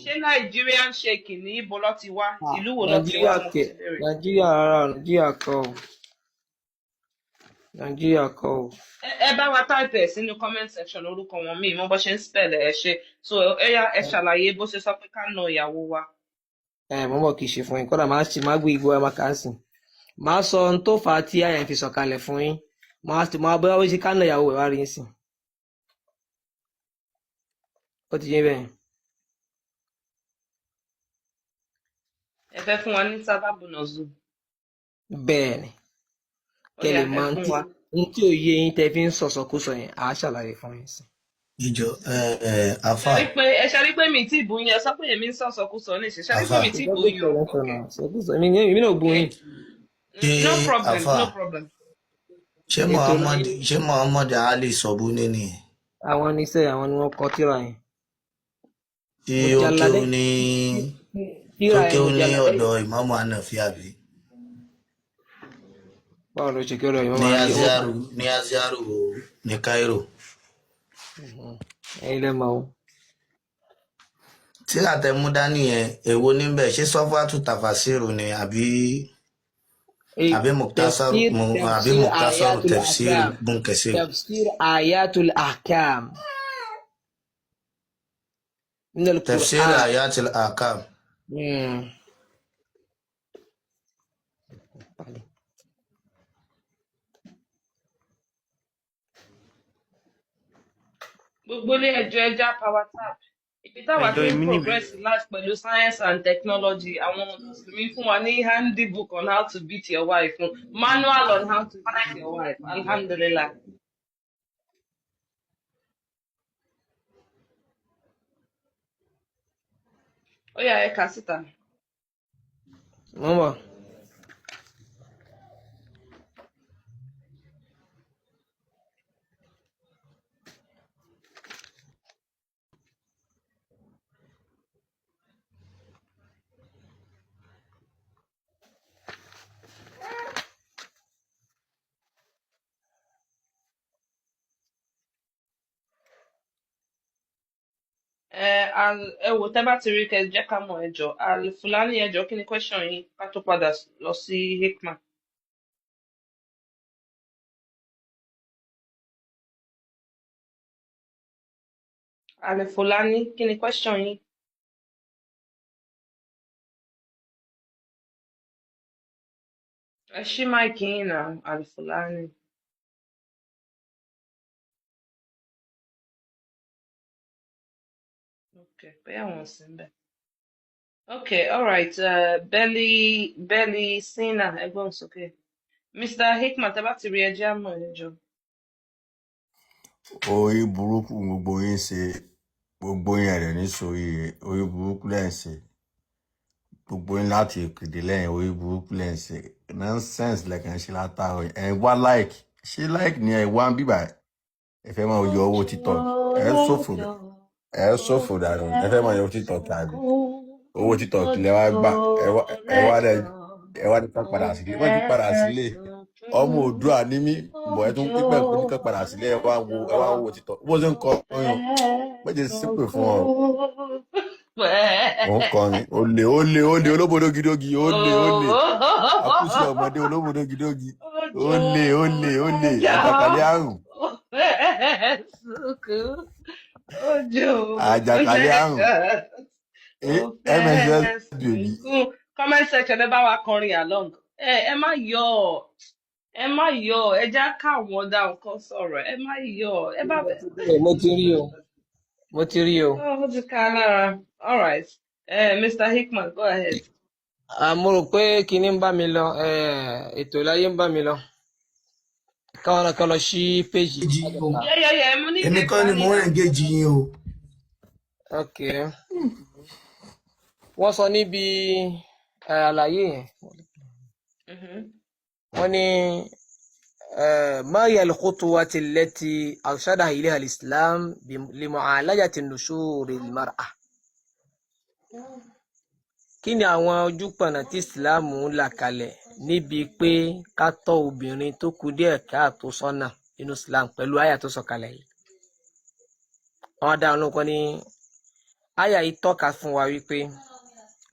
Speaker 1: ṣé Nigerian ṣéèkì ní ibo ló ti wá ìlú wo ló ti wá
Speaker 5: nàìjíríà
Speaker 1: mo
Speaker 5: kẹ
Speaker 1: ti béèrè.
Speaker 5: nàìjíríà rárá nàìjíríà kọ́ ò nàìjíríà kọ́ ò.
Speaker 1: ẹ bá wa type ẹ sínú comment section orúkọ wọn mi mo bó ṣe ń spell ẹ ṣe so ẹ ṣàlàyé bó ṣe sọ pé ká na ìyàwó wa.
Speaker 5: mo mọ̀ kì í ṣe fún yín kódà máa gbé igbó ẹ máa kà á sìn máa sọ ohun tó fà á tí àyà fi sọ̀kalẹ̀ fún yín máa bóyá ó ṣe ká náà ìyàwó ẹ̀ wá rí yín sìn ó ti yé bẹ́ẹ̀.
Speaker 1: ẹ fẹ́ fún wa ní sábàbù nọ̀zù.
Speaker 5: bẹ́ẹ̀ ni
Speaker 1: ó
Speaker 5: kẹ́
Speaker 1: yá
Speaker 5: lè
Speaker 1: ẹ
Speaker 5: mọ
Speaker 1: fún wa.
Speaker 5: ohun tí ò yé yín tẹ́ fi ń sọ̀sọ̀kúsọ yẹn àá ṣàlàyé fún yín sìn.
Speaker 7: ìjọ afa
Speaker 1: ẹ ṣe rí pé mi tí ìbú yẹn sọ pé èmi ń sọ̀sọ̀kúsọ ní ìṣe ṣe rí pé
Speaker 7: afa
Speaker 1: mi tí ìbú yẹn o. Okay.
Speaker 5: sọ̀kúsọ èmi náà bú
Speaker 1: Okay.
Speaker 5: yín.
Speaker 1: No
Speaker 7: ṣé
Speaker 1: problem,
Speaker 7: afa
Speaker 1: no problem.
Speaker 7: ṣé Muhammad Ali sọ̀bú nínú yẹn
Speaker 5: àwọn oníṣẹ́ àwọn ni wọ́n kọ tíra yẹn.
Speaker 7: tí ó
Speaker 5: Mujallade
Speaker 7: kéwú ní
Speaker 5: tíra yẹn Mujallade
Speaker 7: ọ̀dọ̀ Ìmáàmù Hanafi àbí
Speaker 5: báwo ló ṣe kí ọ̀rọ̀ ìmọ̀
Speaker 7: ní
Speaker 5: máa ń ṣe
Speaker 7: Aziaru ní Cairo
Speaker 5: ẹ̀yin lẹ́mọ̀ o.
Speaker 7: tí àtẹ̀mú dání yẹn èwo níbẹ̀ ṣé sọ́fàtù tàfàṣírù ni àbí muktasaru
Speaker 5: ayatul
Speaker 7: tafsir
Speaker 5: ahkam
Speaker 7: Ibn Kathir
Speaker 5: tafsir ayatul ahkam min
Speaker 7: tafsir
Speaker 5: al-Qur'an.
Speaker 7: ayatul ahkam.
Speaker 1: Gbogbo ilé ẹjọ́ ẹja power tap. Ibi táwa ti ń progress life pẹ̀lú science and technology. Àwọn Mùsùlùmí fún wa ní handbook on how to beat your wife. Manual on how to beat your wife. Alhamdulillah. Ó yá ẹ kà síta.
Speaker 5: Mo ń bọ̀.
Speaker 1: Ẹ wò tẹ́ bá ti rí kẹ́ jẹ́ ká mọ̀ ẹjọ́. Al-Fulani ẹjọ́ kí ni question yín ká tó padà lọ sí Hikma. Al-Fulani kí ni question yín? Ẹ ṣí máìkì yín náà, Al-Fulani. Okay, bẹ́ẹ̀ wọ́n sí ń bẹ̀. Okay, all right. Belly Sina, ẹgbọ́n sókè. Mr. Hikmat, ẹ bá ti rí ẹjẹ́ àmọ́ ẹjọ́.
Speaker 8: Orí burúkú gbogbo yín ṣe gbogbo yín ẹ̀rẹ̀ ní sórí orí burúkú lẹ́yìn ṣe gbogbo yín láti ìpèdè lẹ́yìn orí burúkú lẹ́yìn ṣe nonsense lẹ́kàn ṣe látàrọ̀ ẹ̀ wá like ṣé like ni ẹ̀ wá ń bíbà ẹ fẹ́ máa yọ owó TikTok ẹ ṣòfò dànù ẹ fẹ́ máa yọ TikTok tàbí owó TikTok lẹ wá gbà ẹ wá nípa padà sílé wọ́n ti padà sílé ọmọ Oòduà ní mí bọ̀ ẹ tún pípẹ́ kó ní ká padà sílé ẹ wá ń wo TikTok bó ṣe ń kọ ọyàn méje sípè fún ọ òun kọrin olè olóbodò gidogi olè àkúṣe ọmọdé olóbodò gidogi olè àjàkálẹ̀ àrùn àjàkálẹ̀ àrùn mss bèbí.
Speaker 1: Comment section ẹ bá wa kọrin along. Ẹ má yọ ẹ já káwọn dá nǹkan sọ̀rọ̀ ẹ má yọ ẹ bá bẹ̀.
Speaker 5: mo ti rí o.
Speaker 1: Ó ti ká lára. All right. Mr. Hikmat, go ahead.
Speaker 5: Mo rò pé kinní ń bá mi lọ ètò ìláyé ń bá mi lọ káwọn kan lọ sí péjì.
Speaker 1: Mo ní
Speaker 7: èmi kọ́ ni mo ń engage yín o.
Speaker 5: ok wọ́n sọ níbi àlàyé yẹn wọ́n ní ما هي الخطوة التي أرشدها إليها الإسلام لمعالجة نشور المرأة kí ni àwọn ojúpọ̀nà tí Islam là kalẹ̀ níbi pé ká tọ́ obìnrin tó kù díẹ̀ káàtó sọ́nà nínú Islam pẹ̀lú àyà tó sọ̀kalẹ̀ yìí? Àwọn adáhùn ló kọ́ ní àyà yìí tọ́ka fún wa wípé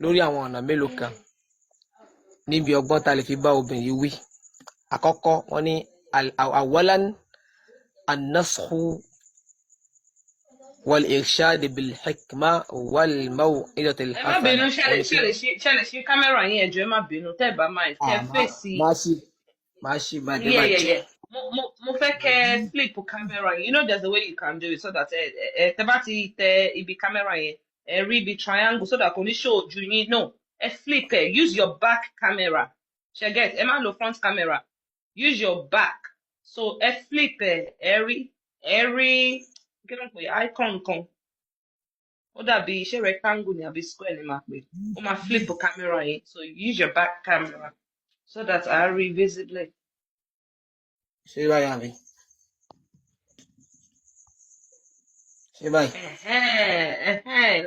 Speaker 5: lórí àwọn ọ̀nà mélòó kan níbi ọgbọ́n tá lè fi bá obìnrin wí. Àkọ́kọ́ wọ́n ní awalan an-nasxu wal-irshad bil-hikma wal-maw'izati
Speaker 1: ẹ má bínú
Speaker 5: al-hasana.
Speaker 1: ṣẹlẹ̀ sí kámẹ́rà yín ẹjọ́ ẹ má bínú tẹ́ ẹ bá máa kẹ́ fèsì.
Speaker 5: Máa ṣì bàjẹ́
Speaker 1: Yeah.
Speaker 5: bàjẹ́.
Speaker 1: Mo fẹ́ kẹ́ flip camera yẹn. You know there's a way you can do it so that tẹ́ bá ti tẹ ibi camera yẹn ẹ rí ibi triangle so that kò ní show ojú yín. No, ẹ flip ẹ. Use your back camera. Ṣé get? Ẹ má lo front camera. Use your back. So ẹ flip ẹ rí kí ló ń pè icon kan. Ó dàbí ṣé rectangle ni àbí square ni máa pè. Ó máa flip camera yẹn. So use your back camera so that I rí visibly.
Speaker 5: Ṣé báyìí àbí? Ṣé báyìí?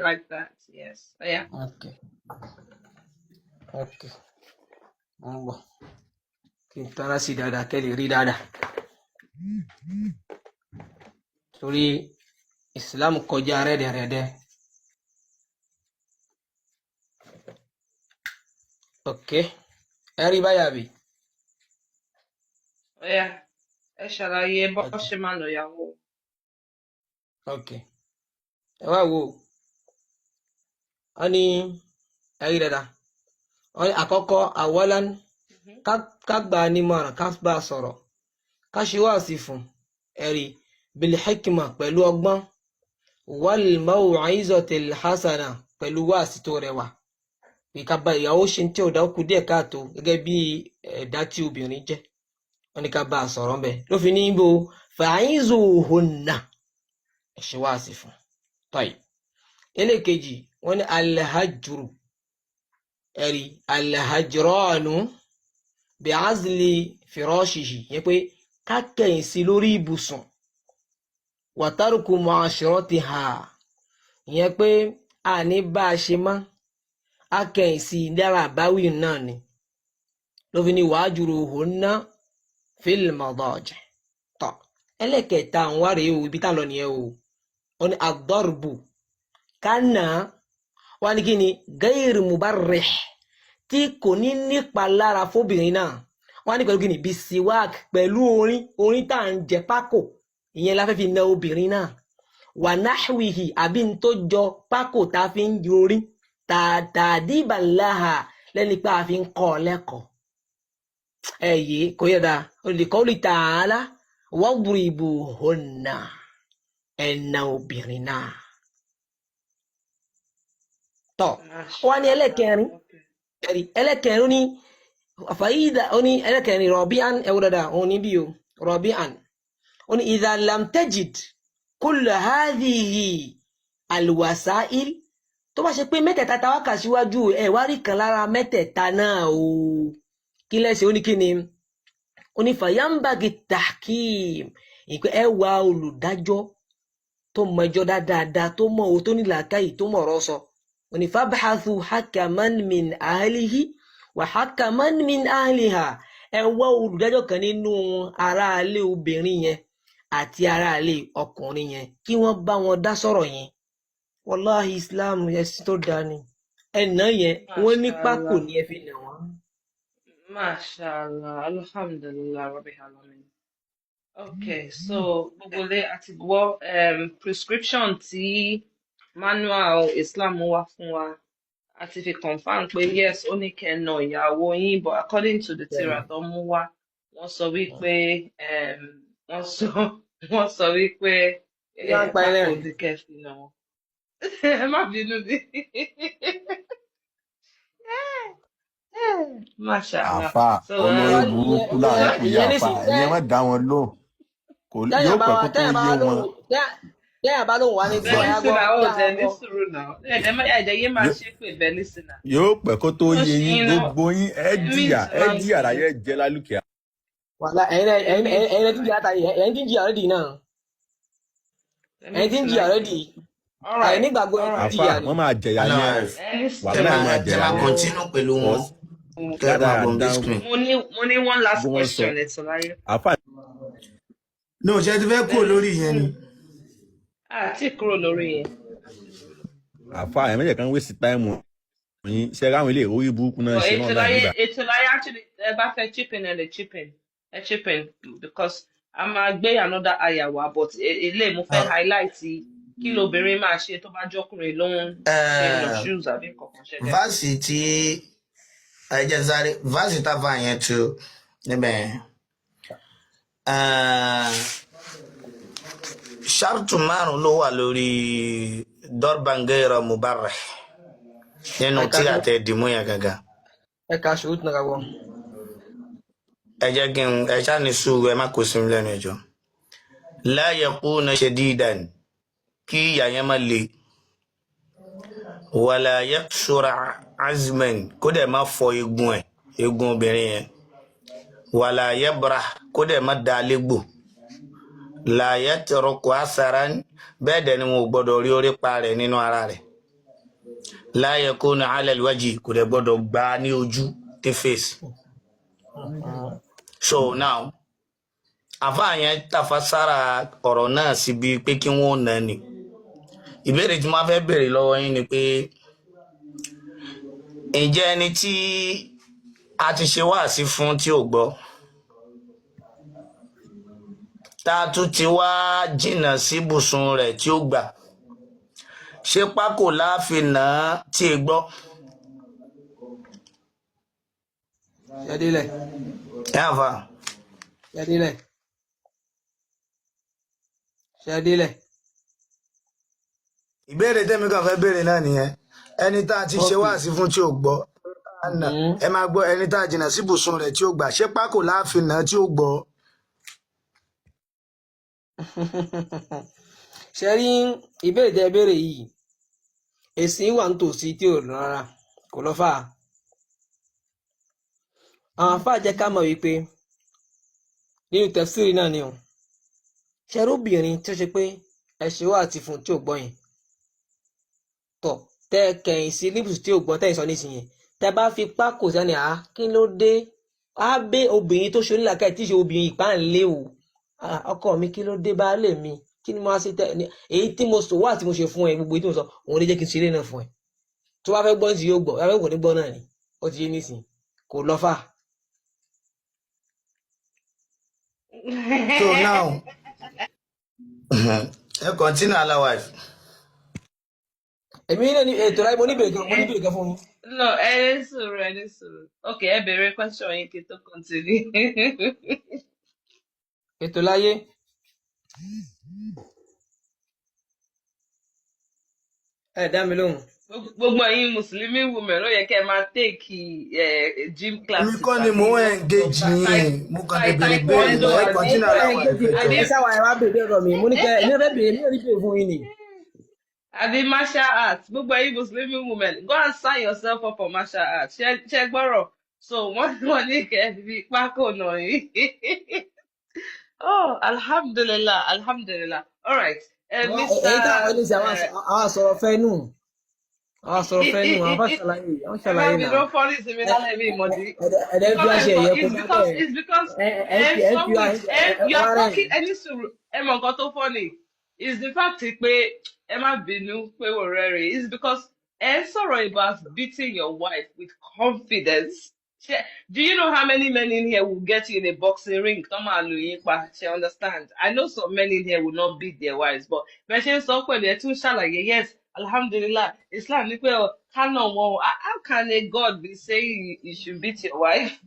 Speaker 1: Like that, yes. Yeah.
Speaker 5: Okay. Mo ń bọ̀. Kí n tọ́ra sí dáadáa kẹ́ lè rí dáadáa. Torí Islam kọjá rẹ́dẹ̀rẹ́dẹ́. Okay. Ẹ rí báyìí àbí?
Speaker 1: Yeah. Ẹ ṣàlàyé bó ṣe máa lọ yàwó.
Speaker 5: Okay. Ẹ wá wo. Wọ́n ní ẹ rí dáadáa. Wọ́n ní àkọ́kọ́ awalan ká gbà á nímọ̀ràn ká bá a sọ̀rọ̀ ká ṣe wáàsí fún ẹ̀rí bil-hikma pẹ̀lú ọgbọ́n wal-maw'izati al-hasana pẹ̀lú wáàsí tó rẹwà. Bí ká bá ìyàwó ṣe tí ò dá kù díẹ̀ káàtó gẹ́gẹ́ bí ẹ̀dá tí obìnrin jẹ́. Wọ́n ní ká bá a sọ̀rọ̀ ńbẹ̀ ló fi ní ibo fa'izuhunna ẹ ṣe wáàsí fún. Tọ́yì. Ẹlẹ́kejì wọ́n ní al-hajru ẹ̀rí al-hajranu bi'azli firashihi yẹn pé ká kẹ̀yìn sí lórí ibùsùn wa tarku mu'asharatiha ìyẹn pé àní bá a ṣe mọ́ á kẹ̀yìn sí dára àbáwí náà ni ló fi ní wahjuruhunna fil madaji. Tọ́ ẹlẹ́kẹta àwọn wá rèé o ibi tá lọ nìyẹn o wọ́n ní ad-darbu kánà wọ́n ní kí ni gayr mubarrih tí kò ní nípa lára fóbìnrin náà wọ́n ní pẹ̀lú kí ni bisiwak pẹ̀lú orin tá à ń jẹ pákò ìyẹn la fẹ́ fi na obìnrin náà wà nahwihi àbí n tó jọ pákò tá a fi ń di orin tàdíbà láha lẹ́ni pé a fi ń kọ́ ọ lẹ́kọ̀ọ́ ẹ̀yẹ kò yẹ̀dá olùkọ́lù ta'ala wadribuhunna ẹ̀nà obìnrin náà. Tọ́ wọ́n ní ẹlẹ́kẹrin ní fàyídà ó ní ẹlẹ́kẹrin rọ̀bíàn ẹwúrọ̀dà òun ní bí o rọ̀bíàn ó ní idha lam tajid kull hadhihi alwasail tó bá ṣe pé mẹ́tẹ̀ẹ̀ta tá wá kà síwájú ẹ̀ wá rí kan lára mẹ́tẹ̀ẹ̀ta náà o kí lẹ́sẹ̀ ó ní kí ni ó ní fayambagi tahkim ìpé ẹ wá olùdájọ́ tó mọ ẹjọ́ dáadáa tó mọ owó tó ní làákàyè tó mọ ọ̀rọ̀ sọ ó ní fabhathu hakaman min ahlihi wa hakaman min ahliha ẹ wá olùdájọ́ kan nínú aráalé obìnrin yẹn àti aráalé ọkùnrin yẹn kí wọ́n bá wọn dá sọ̀rọ̀ yẹn wallahi Islam ẹ̀sìn tó dáa ni ẹ̀nà yẹn wọ́n ní pákó ni ẹ fi nà wọ́n.
Speaker 1: Mashallah, alhamdulillah, rabbil alamin. Okay, so gbogbo ilé àti gbọ́ prescription tí manual Islam wá fún wa àti fi confirm pé yes ó ní kẹ́ nà ìyàwó yín but according to the tírà tó mú wá wọ́n sọ wípé wọ́n sọ wípé pákó ní kẹ́ fi nà wọ́n. Ẹ má bínú bí. Mashallah.
Speaker 8: àfà olórí burúkú làwọn kò yá àfà ẹ̀yẹ́ má dá wọn lóhùn yóò pẹ́ kó tó yé wọn.
Speaker 5: Tẹ́yà bá lóhùn wá ní gbọ́ ẹ̀ gbọ́.
Speaker 8: Yóò pẹ́ kó tó yé yín gbogbo yín ẹ jìyà láyé jẹ lálùkìá.
Speaker 5: Wàhálà ẹ̀yin tí ń jìyà rẹ́dì náà ẹ̀yin tí ń jìyà rẹ́dì
Speaker 1: All right,
Speaker 5: nígbàgbọ́
Speaker 1: all
Speaker 5: ẹni
Speaker 1: right.
Speaker 5: jìyà
Speaker 8: àfa
Speaker 5: ni.
Speaker 8: wọn máa jẹ̀yà yẹn o
Speaker 1: Any
Speaker 7: kẹ
Speaker 8: wàhálà ẹ̀
Speaker 1: sùúrù.
Speaker 8: máa
Speaker 7: kẹ
Speaker 8: jẹ̀yà
Speaker 7: máa
Speaker 8: yẹn
Speaker 7: continue pẹ̀lú wọn
Speaker 8: cause
Speaker 7: kẹ máa bọ̀ bí
Speaker 8: dáadáa
Speaker 7: screen.
Speaker 1: Mo ní one last
Speaker 8: gbogbo wọn sọ
Speaker 1: question, Etolaye.
Speaker 8: àfa
Speaker 7: ní o ṣe ti fẹ́ kúrò lórí yẹn ni.
Speaker 1: Tí kúrò lórí yẹn.
Speaker 8: àfa ẹ̀ mẹ́jẹ̀ kan waste time yín ṣe ráwọn ilé orí burúkú náà
Speaker 1: But
Speaker 8: ṣe náà láì nígbà.
Speaker 1: Etolaye actually bá fẹ́ chip in and chip in. Chip in because a máa gbé another aya wá but ilé mo fẹ́ highlight kí lobìnrin máa ṣe tó bá jọkùnrin ló ń ṣe lọ shoes àbí nǹkan ṣẹ́gẹ́.
Speaker 7: Vaasi tí ẹjẹ sáré vaasi táfà yẹn tu níbẹ̀ yẹn. Ṣáàtù márùn ló wà lórí dọ́rbangẹ́rọ mubarẹ̀ nínú tí àtẹ dìmú yẹn gangan.
Speaker 5: Ẹ ka ṣòwò tún ra wọ.
Speaker 7: Ẹ jẹ́ kí n ẹ ṣáà ní sùúrù ẹ má kó sí mi lẹ́nu ẹjọ́. La yakuna shadidan kí ìyá yẹn má le. Wala yaksura azman kó dẹ̀ má fọ eegun ẹ̀ eegun obìnrin yẹn. Wala yabra kó dẹ̀ má da légbò. La yatruku asaran bẹ́ẹ̀ dẹ̀ ni wọn ò gbọ́dọ̀ rí orí pa rẹ̀ nínú ara rẹ̀. La yakuna ala alwaji kò dẹ̀ gbọ́dọ̀ gbá ní ojú ní face. So now àfáà yẹn tàfàsára ọ̀rọ̀ náà síbi pé kí wọ́n nà ni. Ìbéèrè tí wọ́n fẹ́ béèrè lọ́wọ́ yín ni pé ǹjẹ́ ẹni tí a ti ṣe wáàsí fún tí ò gbọ́ tá a tún ti wá jìnnà sí ibùsùn rẹ̀ tí ó gbà ṣé pákó láàfin náà tí ì gbọ́.
Speaker 5: Ṣẹ́dílẹ̀.
Speaker 7: ẹ àfà.
Speaker 5: Ṣẹ́dílẹ̀. Ṣẹ́dílẹ̀.
Speaker 7: Ìbéèrè tẹ́mi kan fẹ́ béèrè náà nìyẹn ẹni tá a ti ṣe wáàsí fún tí ò gbọ́ ẹ máa gbọ́ ẹni tá a jìnnà sí ibùsùn rẹ̀ tí ó gbà ṣé pákó láàfin náà tí ó gbọ́.
Speaker 5: Ṣé rí ìbéèrè tẹ́ béèrè yìí èsì wà nítòsí tí ò lọ rárá kò lọ fà á. Àwọn àfáà jẹ́ ká mọ̀ wípé nínú tẹ̀síìrì náà ni o ṣẹrúbìnrin tí ó ṣe pé ẹ̀ṣẹ̀ wà ti fún tí ò gbọ́ yẹn tọ̀ tẹ́ kẹ̀yìn sí níbùsùn tí ò gbọ́ tẹ́ ìsọ nísìnyẹn tẹ́ bá fi pákó sẹ́ni kí ló dé á bẹ́ obìnrin tó ṣe onílàkà tí ṣe obìnrin ìpáǹlé o ọkọ mi kí ló dé baálé mi kí ni mo á ṣe tẹ èyí tí mo sọ wá tí mo ṣe fún ẹ gbogbo èyí tí mo sọ òun lè jẹ́ kí n ṣe ilé náà fún ẹ tó bá fẹ́ gbọ́ ní ti yóò gbọ́ tó bá fẹ́ kò ní gbọ́ náà ni ó ti yé nísìn kò lọ fà.
Speaker 7: So now ẹ continue otherwise.
Speaker 5: Èmi náà ní ètò láì mo níbèrè kan fún mi.
Speaker 1: No, any sùúrù. Okay, ẹ bèrè question yín kí n tó continue.
Speaker 5: Ètò láyé. Ẹ dá mi lóhùn.
Speaker 1: Gbogbo ẹ̀yin Mùsùlùmí women ló yẹ kẹ́ ẹ máa take gym classes.
Speaker 7: Èmi kọ́ ni mò ń engage yín mo kàn lè béèrè béèrè ẹ continue otherwise.
Speaker 5: Ẹ sáwà ẹ wá bèbè ọ̀rọ̀ mi mo ní kẹ́ ẹ ní fẹ́ bèèrè mi ò ní bèèrè fún yín ni.
Speaker 1: Àbí martial arts gbogbo ẹ̀yin Mùsùlùmí women go and sign yourself up for martial arts ṣe gbọ́rọ̀ so wọ́n ní kẹ́ ẹ fi pákó nà yín. Oh, alhamdulillah all right. Mr.
Speaker 5: Èyí táwọn ẹni sẹ àwọn àsọ̀rọ̀ fẹ́ nù àwọn bá ṣàlàyé àwọn ṣàlàyé náà.
Speaker 1: Ẹ má bínú fọ́nì sí mi lálẹ́ mi ìmọ̀dí.
Speaker 5: Ẹ̀dẹ̀ bí wọ́n ṣe ẹ̀yẹ kó bá bẹ́ẹ̀.
Speaker 1: It's because you are talking ẹni sùúrù ẹ mọ̀ nǹkan tó fọ́nì is the fact pé ẹ má bínú pé wò rẹ́rìn is because ẹ sọ̀rọ̀ about beating your wife with confidence. Do you know how many men in here will get you in a boxing ring? Come on, she understand. I know some men in here will not beat their wives, but mention so yes, alhamdulillah, Islam how can a God be saying you should beat your wife?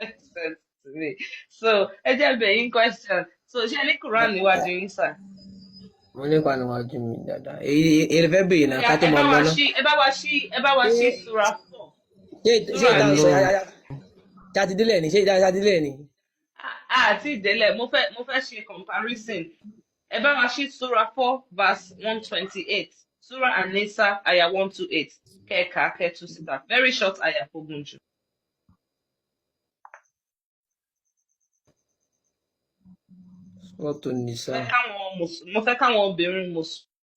Speaker 1: Makes sense to me. So, in question. So, she any Quran you are doing, sir?
Speaker 5: Mo ní pa níwájú mi dáadáa. Èyí fẹ́ bèèrè náà ká tó mọ lọ náà.
Speaker 1: Ẹ bá wa ṣí Surah 4.
Speaker 5: Ṣé ìdáhùn sọ ṣàtidílẹ̀ ni ṣé ìdáhùn ṣàtidílẹ̀ ni.
Speaker 1: Àti ìdẹ́lẹ̀ mo fẹ́ ṣe comparison. Ẹ bá wa ṣí Surah 4 verse 128. Surah An-Nisa ayah 128. Kẹ́ẹ̀ka kẹ́ẹ̀tù síta. Very short ayah fogun jù.
Speaker 5: Surah An-Nisa.
Speaker 1: Mo fẹ́ káwọn obìnrin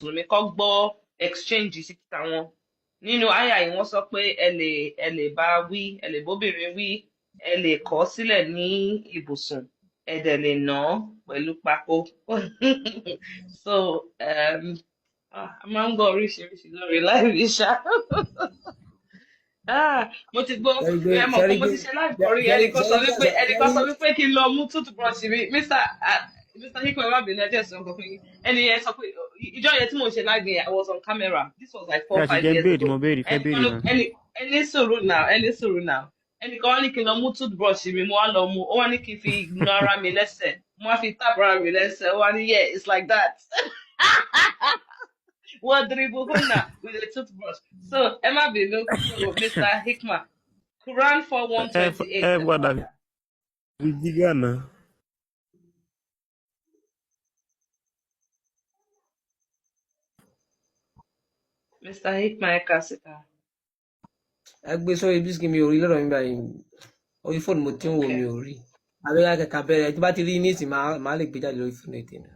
Speaker 1: mùsùlùmí kọ́ gbọ́ exchange sí tàwọn nínú àyà yìí wọ́n sọ pé ẹ lè bá wí ẹ lè bóbìnrin wí ẹ lè kọ̀ ọ́ sílẹ̀ ní ibùsùn ẹ dẹ̀ lè nà án pẹ̀lú pákó so a máa ń gbọ́ oríṣiríṣi lórí láìrí ṣá mo ti gbọ́ ẹ mọ̀ pé mo ti ṣe láìpọ̀ rí ẹnìkan sọ wípé kí n lọ mú toothbrush mi Mr. Hikman má bínú ẹjẹ sọ nǹkan fún yín ẹni yẹn sọ pé ìjọ yẹn tí mo ṣe lágbè I was on camera this was like
Speaker 6: ẹ
Speaker 1: 4
Speaker 6: àti
Speaker 1: 5
Speaker 6: jẹ́
Speaker 1: years
Speaker 6: béèrè tí
Speaker 1: ago
Speaker 6: mo béèrè fẹ́ béèrè náà.
Speaker 1: ẹni sùúrù now ẹnìkan wá ní kí n lọ mú toothbrush mi mo wá lọ mú ó wá ní kí n fi nu ara mi lẹ́sẹ̀ mo wá fi tap ara mi lẹ́sẹ̀ ó wá ní yeah it's like that Wadribuna with a toothbrush so ẹ má bínú so Mr. Hikman Quran 4:128
Speaker 6: ẹ
Speaker 1: ẹ
Speaker 6: padà
Speaker 1: mọ̀
Speaker 6: fi jígà náà.
Speaker 1: Mr. Hikman ẹ kà síta.
Speaker 5: ẹ gbé sórí bísí mi ò rí lọ́dọ̀ mi báyìí orí fóònù mo ti ń wò
Speaker 1: Okay.
Speaker 5: mi ò rí abẹ́rẹ́ akẹ́kọ̀ọ́ abẹ́rẹ́ tí bá ti rí ní ìsìn máa lè gbé jáde lórí fóònù ètè mi.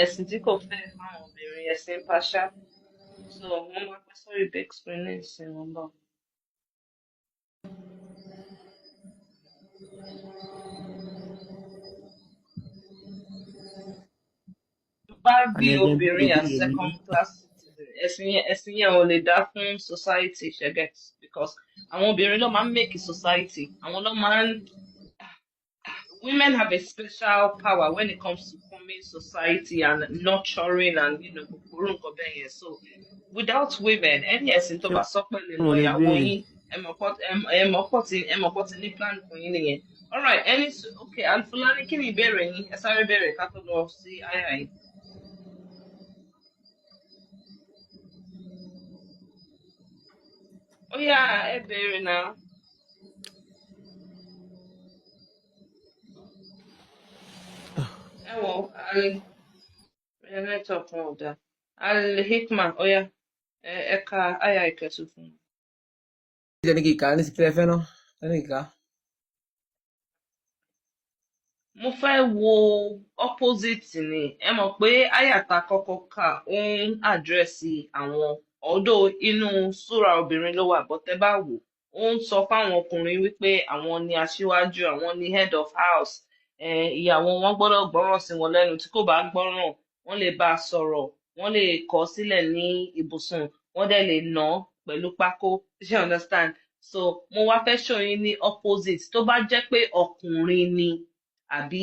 Speaker 1: ẹ̀sìn tí kò fẹ́ fáwọn obìnrin ẹ̀sìn pàṣà so wọ́n máa pẹ́ sórí big screen ní ìsìn wọn bọ̀. tó bá
Speaker 6: àní
Speaker 1: bí
Speaker 6: ẹ jẹ́ béèrè
Speaker 1: obìnrin as
Speaker 6: béèrè mi
Speaker 1: second class citizen ẹ̀sìn yẹn ò lè dá fún society ṣẹ́gẹ̀t because àwọn obìnrin ló máa ń make society àwọn ló máa ń women have a special power when it comes to forming society and nurturing and gbogbo orú nǹkan bẹ́ẹ̀ yẹn so without women any ẹ̀sìn tó
Speaker 6: ṣé
Speaker 1: bá sọ pé lè
Speaker 6: mo
Speaker 1: nà
Speaker 6: lè
Speaker 1: ìyàwó
Speaker 6: béèrè.
Speaker 1: yín ẹ mọ̀ pọ̀ tí ní plan fún yín nìyẹn alright okay Alfulani kí ni ìbéèrè yín ẹ sáré béèrè ká tó lọ sí àyà yìí. ó yá ẹ béèrè náà ẹ wọ network wọn ò dáa Al-Hikman ó yá ẹ ka àyà ìkẹtù fún mi.
Speaker 5: ẹni kíkà ní sípìlẹ̀ fẹ́ náà ẹni kíkà.
Speaker 1: mo fẹ́ wo opposite ni ẹ mọ̀ pé àyàtà kọ́kọ́ kà ó ń àdírẹ́sì àwọn ọ̀dọ́ inú súra obìnrin ló wà bọ́tẹ́ bá wò ó ń sọ fáwọn ọkùnrin wípé àwọn ni aṣíwájú àwọn ni head of house ìyàwó wọn gbọ́dọ̀ gbọ́ràn sí wọn lẹ́nu tí kò bá gbọ́ràn wọ́n lè bá a sọ̀rọ̀ wọ́n lè kọ̀ ọ́ sílẹ̀ ní ibùsùn wọ́n dẹ̀ lè nà án pẹ̀lú pákó ṣe understand so mo wá fẹ́ ṣòyìn ní opposite tó bá jẹ́ pé ọkùnrin ni àbí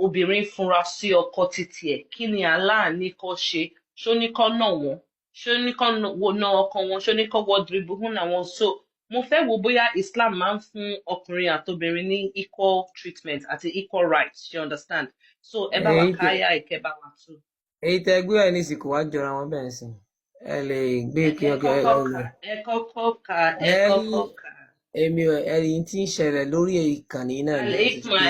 Speaker 1: obìnrin fúnra sí ọkọ títí ẹ̀ kí ni Allah ní kó ṣe ṣó ní kó nà wọ́n ṣó ní kó na ọkọ wọn ṣó ní kó wọ dribble náà wọn so mo fẹ́ wo bóyá Islam máa ń fún ọkùnrin àtobìnrin ní equal treatment àti equal rights you understand so ẹ bá wa káyà ìkẹ́ bá wa tú.
Speaker 5: èyí tẹ gbé ẹ ní ìsìnkú wá jọra wọn bẹ́ẹ̀ sìn ẹ lè gbé kí ọkọ ẹ lọ.
Speaker 1: ẹ kọ́kọ́ kà
Speaker 5: èmi ẹ̀rí tí ń ṣẹlẹ̀ lórí ìkànnì náà ni
Speaker 1: Al-Hikman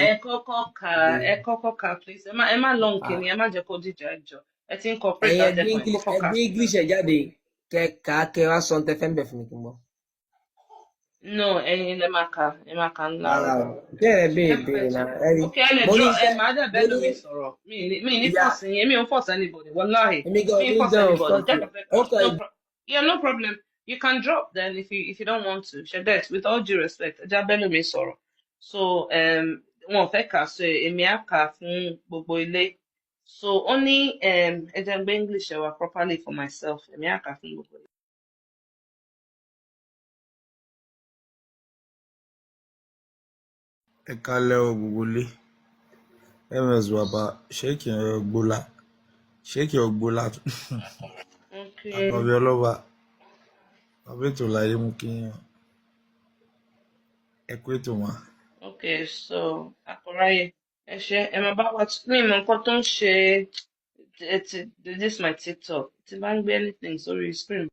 Speaker 1: ẹ kọ́kọ́ kà please ẹ má lọ nkìnì ẹ má jẹ́ kó dìjà ẹjọ́ ẹ ti ń cooperate
Speaker 5: ẹ̀yin
Speaker 1: àtẹkùn ẹ kọ́kọ́ kà.
Speaker 5: ẹgbẹ́ English ẹ̀ jáde kẹ́ka kẹ́ wá sọ tẹ fẹ́ ń bẹ̀ fún mi kí n bọ̀.
Speaker 1: no ẹ̀yin ẹ máa kà ńlá
Speaker 5: ara
Speaker 1: rẹ.
Speaker 5: o bẹ́ẹ̀ béèrè náà ẹ̀rí
Speaker 1: ok ẹ lè
Speaker 5: mo ní
Speaker 1: draw ẹ
Speaker 5: iṣẹ́
Speaker 1: máa dẹ̀
Speaker 5: mo
Speaker 1: bẹ́ẹ̀
Speaker 5: ní
Speaker 1: lómi sọ̀rọ̀ mi ní
Speaker 5: ìyá
Speaker 1: force yín èmi ò force anybody wallahi
Speaker 5: èmi gan
Speaker 1: mi ò
Speaker 5: ní
Speaker 1: force
Speaker 5: gan of
Speaker 1: anybody
Speaker 5: course
Speaker 1: jẹ́ kẹfẹ́ kà
Speaker 5: ó kọ
Speaker 1: yeah no problem you can drop then if you don't want to ṣẹdẹt with all due respect ẹ já bẹ́ẹ̀ lómi sọ̀rọ̀ so wọn ò fẹ́ kà so èmi á kà fún gbogbo ilé so ó ní ẹ jẹ́ gbé English ẹ wá properly for myself èmi á kà fún gbogbo ilé.
Speaker 2: ẹ kálẹ́ o gbogbo lé ms bàbá ṣéèkì ọgbólà
Speaker 1: okay
Speaker 2: àkànbí ọlọ́ba bàbá ètò láyé mú kí ẹ kú ètò wọn.
Speaker 1: okay so àkọ́ráyè ẹ ṣe ẹ máa bá wa ní ìmọ̀ nǹkan tó ń ṣe this my TikTok tí bá ń gbé anything sórí screen.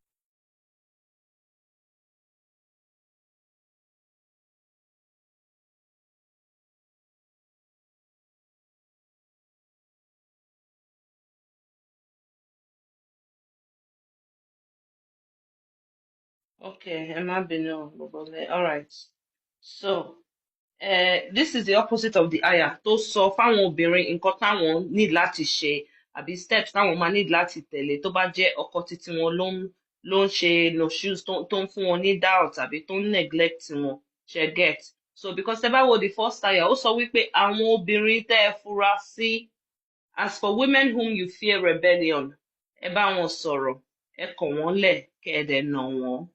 Speaker 1: Okay, Emma Bino, all right. So, this is the opposite of the ayah tó sọ fáwọn obìnrin nǹkan táwọn need láti ṣe àbí steps táwọn máa need láti tẹ̀lé tó bá jẹ́ ọkọ títí wọn ló ń ṣe no shoes tó ń fún wọn ní doubt àbí tó ń neglect wọn ṣe get. So because tẹ́ bá wo the first ayah ó sọ wípé àwọn obìnrin tẹ́ ẹ fura sí, as for women whom you fear rebellion, ẹ bá wọn sọ̀rọ̀, ẹ kọ̀ wọ́n lẹ̀ kẹ́ ẹ dẹ̀ nà wọ́n.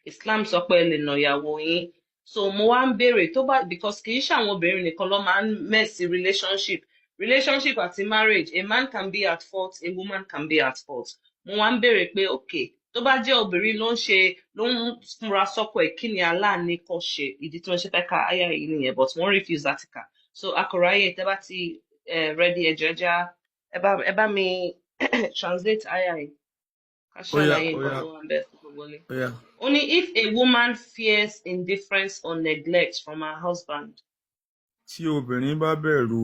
Speaker 1: Islam sọ pé ẹ lè nà ìyàwó yín. So mo wá ń béèrè tó bá because kì í ṣe àwọn obìnrin nìkan ló máa ń messy relationship àti marriage, a man can be at fault, a woman can be at fault. Mo wá ń béèrè pé okay tó bá jẹ́ obìnrin ló ń fúnra sọ́kọ ẹ̀ kí ni Allah ní kó ṣe, ìdí tí wọ́n ṣe fẹ́ ka àyà yìí nìyẹn but wọ́n refuse láti kà. So akọ̀ráyè tẹ́ bá ti ready ẹjọ́ ẹ bá mi translate àyà yìí ká ṣàlàyé nǹkan tó wà ń bẹ̀ fún gbogbo ní. Only if a woman fears indifference or neglect from her husband.
Speaker 4: Tí obìnrin bá bẹ̀rù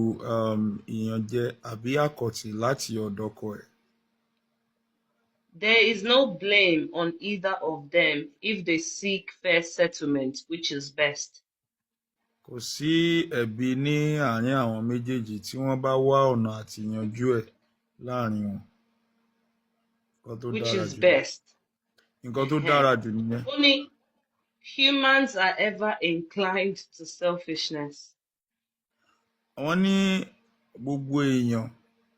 Speaker 4: ìyànjẹ àbí àkọ̀tì láti ọ̀dọ̀ ọkọ ẹ̀.
Speaker 1: There is no blame on either of them if they seek fair settlement, which is best.
Speaker 4: Kò sí ẹ̀bi ní àárín àwọn méjèèjì tí wọ́n bá wá ọ̀nà àti yanjú ẹ̀ láàrin wọn.
Speaker 1: Which is best.
Speaker 4: Nǹkan tó dára jù nìyẹn.
Speaker 1: Only humans are ever inclined to selfishness.
Speaker 4: Wọ́n ní gbogbo èèyàn,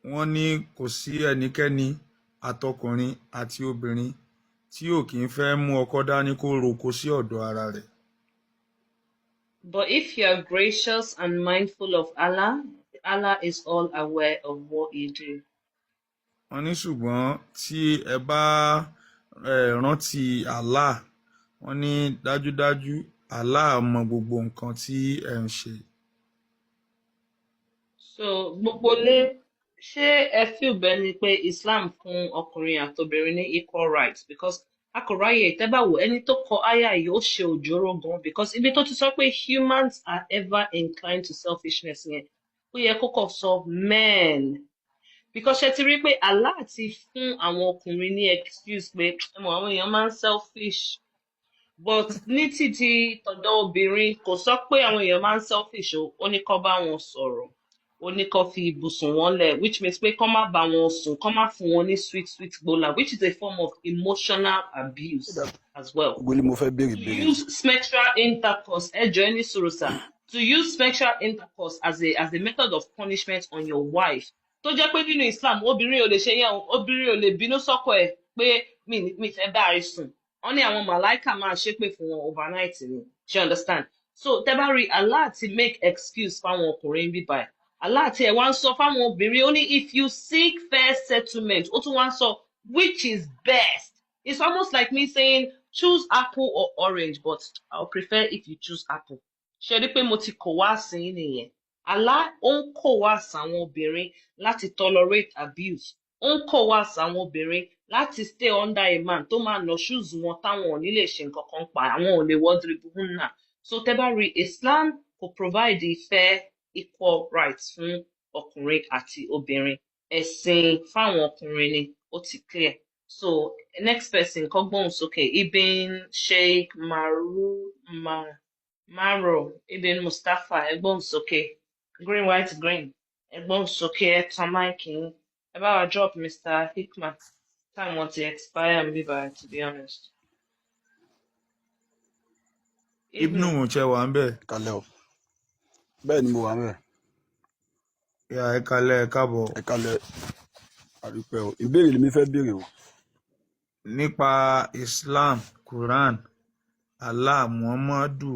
Speaker 4: wọ́n ní kò sí ẹnikẹ́ni àtọkùnrin àti obìnrin tí ò kì í fẹ́ mú ọkọ dání kó roko sí ọ̀dọ̀ ara rẹ̀.
Speaker 1: But if you are gracious and mindful of Allah, Allah is all aware of what you do.
Speaker 4: Wọ́n ní ṣùgbọ́n tí ẹ bá rántí Allah, wọ́n ní dájúdájú Allah mọ gbogbo nǹkan tí ẹ ń ṣe.
Speaker 1: So gbogbo lé ṣé ẹ feel bẹ́ẹ̀ ni pé Islam fún ọkùnrin àtobìnrin ní equal rights because akọ̀ráyè ìtẹ́bàwò ẹni tó kọ àyà yìí ó ṣe òjòrò gan because ibi tó ti sọ pé humans are ever inclined to selfishness yẹn ó yẹ kókò sọ men because ṣe ti rí pé Allah ti fún àwọn ọkùnrin ní excuse pé àwọn èèyàn máa ń selfish but ní títí tọ̀dọ̀ obìnrin kò sọ pé àwọn èèyàn máa ń selfish ó ní kó bá wọn sọ̀rọ̀ ó ní kó fi ibùsùn wọn lẹ̀ which means pé kó má bá wọn sùn kó má fún wọn ní sweet gbola which is a form of emotional abuse as well. To use sexual intercourse ẹjọ́ ẹni sọ̀rọ̀ sá to use sexual intercourse as a method of punishment on your wife tó jẹ́ pé nínú Islam obìnrin ò lè ṣe yẹn obìnrin ò lè bínú sọ́kọ ẹ̀ pé mi fẹ́ bá a sùn wọ́n ní àwọn màláìkà máa ṣépè fún wọn overnight ni she understand so tẹ́ bá rí Allah ti make excuse fáwọn ọkùnrin bíbá ẹ̀ Allah ti ẹ̀ wá ń sọ fáwọn obìnrin ó ní if you seek fair settlement ó tún wá ń sọ which is best it's almost like me saying choose apple or orange but I'll prefer if you choose apple ṣe rí pé mo ti kọ̀ wá sí i nìyẹn Allah ó ń kọ̀ wá sáwọn obìnrin láti tolerate abuse ó ń kọ̀ wá sáwọn obìnrin láti stay under a man tó máa nà shoes wọn táwọn ò ní lè ṣe nǹkan kan pa àwọn ò lè wọ́dìrì buhun náà so tẹ́ bá rí Islam kò provide fair equal rights fún ọkùnrin àti obìnrin ẹ̀sìn fáwọn ọkùnrin ni ó ti clear so next person kó gbóhùn sókè Ibn Sheikh Maro Ibn Mustapha ẹ gbóhùn sókè green white green ẹ gbóhùn sókè ẹ tan máìkì yín ẹ bá wa drop Mr. Hikmat time wọ́n ti expire mi by to be honest.
Speaker 4: Ibnu ṣe wà ń bẹ̀.
Speaker 9: Kalẹ́ o. Bẹ́ẹ̀ ni mo wà ń bẹ̀.
Speaker 4: Ìyá ẹ kalẹ́ ẹ káàbọ̀.
Speaker 9: Ẹ kalẹ́ àdúpẹ́ o. Ìbéèrè lèmi fẹ́ béèrè o.
Speaker 4: Nípa Islam, Quran, Allah, Muhammadu,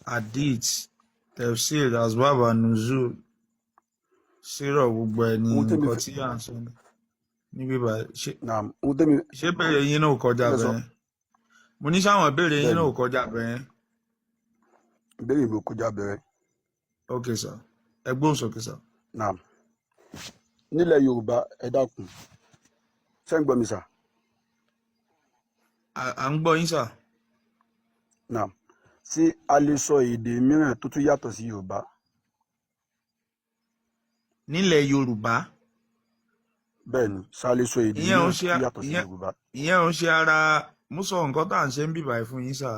Speaker 4: Hadith, Tafsir, Asbab an-Nuzul, Surah gbogbo ẹni nǹkan tí à ń sọ níbí báyìí. Ṣé bèrè yín náà kọjá bẹ́ẹ̀? Mo ní sáwọn ìbéèrè yín náà kọjá bẹ́ẹ̀.
Speaker 9: Ìbéèrè mi ò kọjá bẹ́ẹ̀.
Speaker 4: Ok sir, ẹ gbóhùn sókè sir.
Speaker 9: Nílẹ̀ Yorùbá ẹ dákun, ṣé ń gbọ́ mi sà?
Speaker 4: À ń gbọ́ yín sà.
Speaker 9: Ṣé a lè sọ èdè mìíràn tó tún yàtọ̀ sí Yorùbá?
Speaker 4: Nílẹ̀ Yorùbá.
Speaker 9: Bẹ́ẹ̀ ni, ṣé a lè sọ èdè mìíràn tó yàtọ̀ sí Yorùbá?
Speaker 4: Ìyẹn ò ń ṣe ara
Speaker 2: mo sọ nǹkan tá à ń ṣe ń bìbà fún yín sà.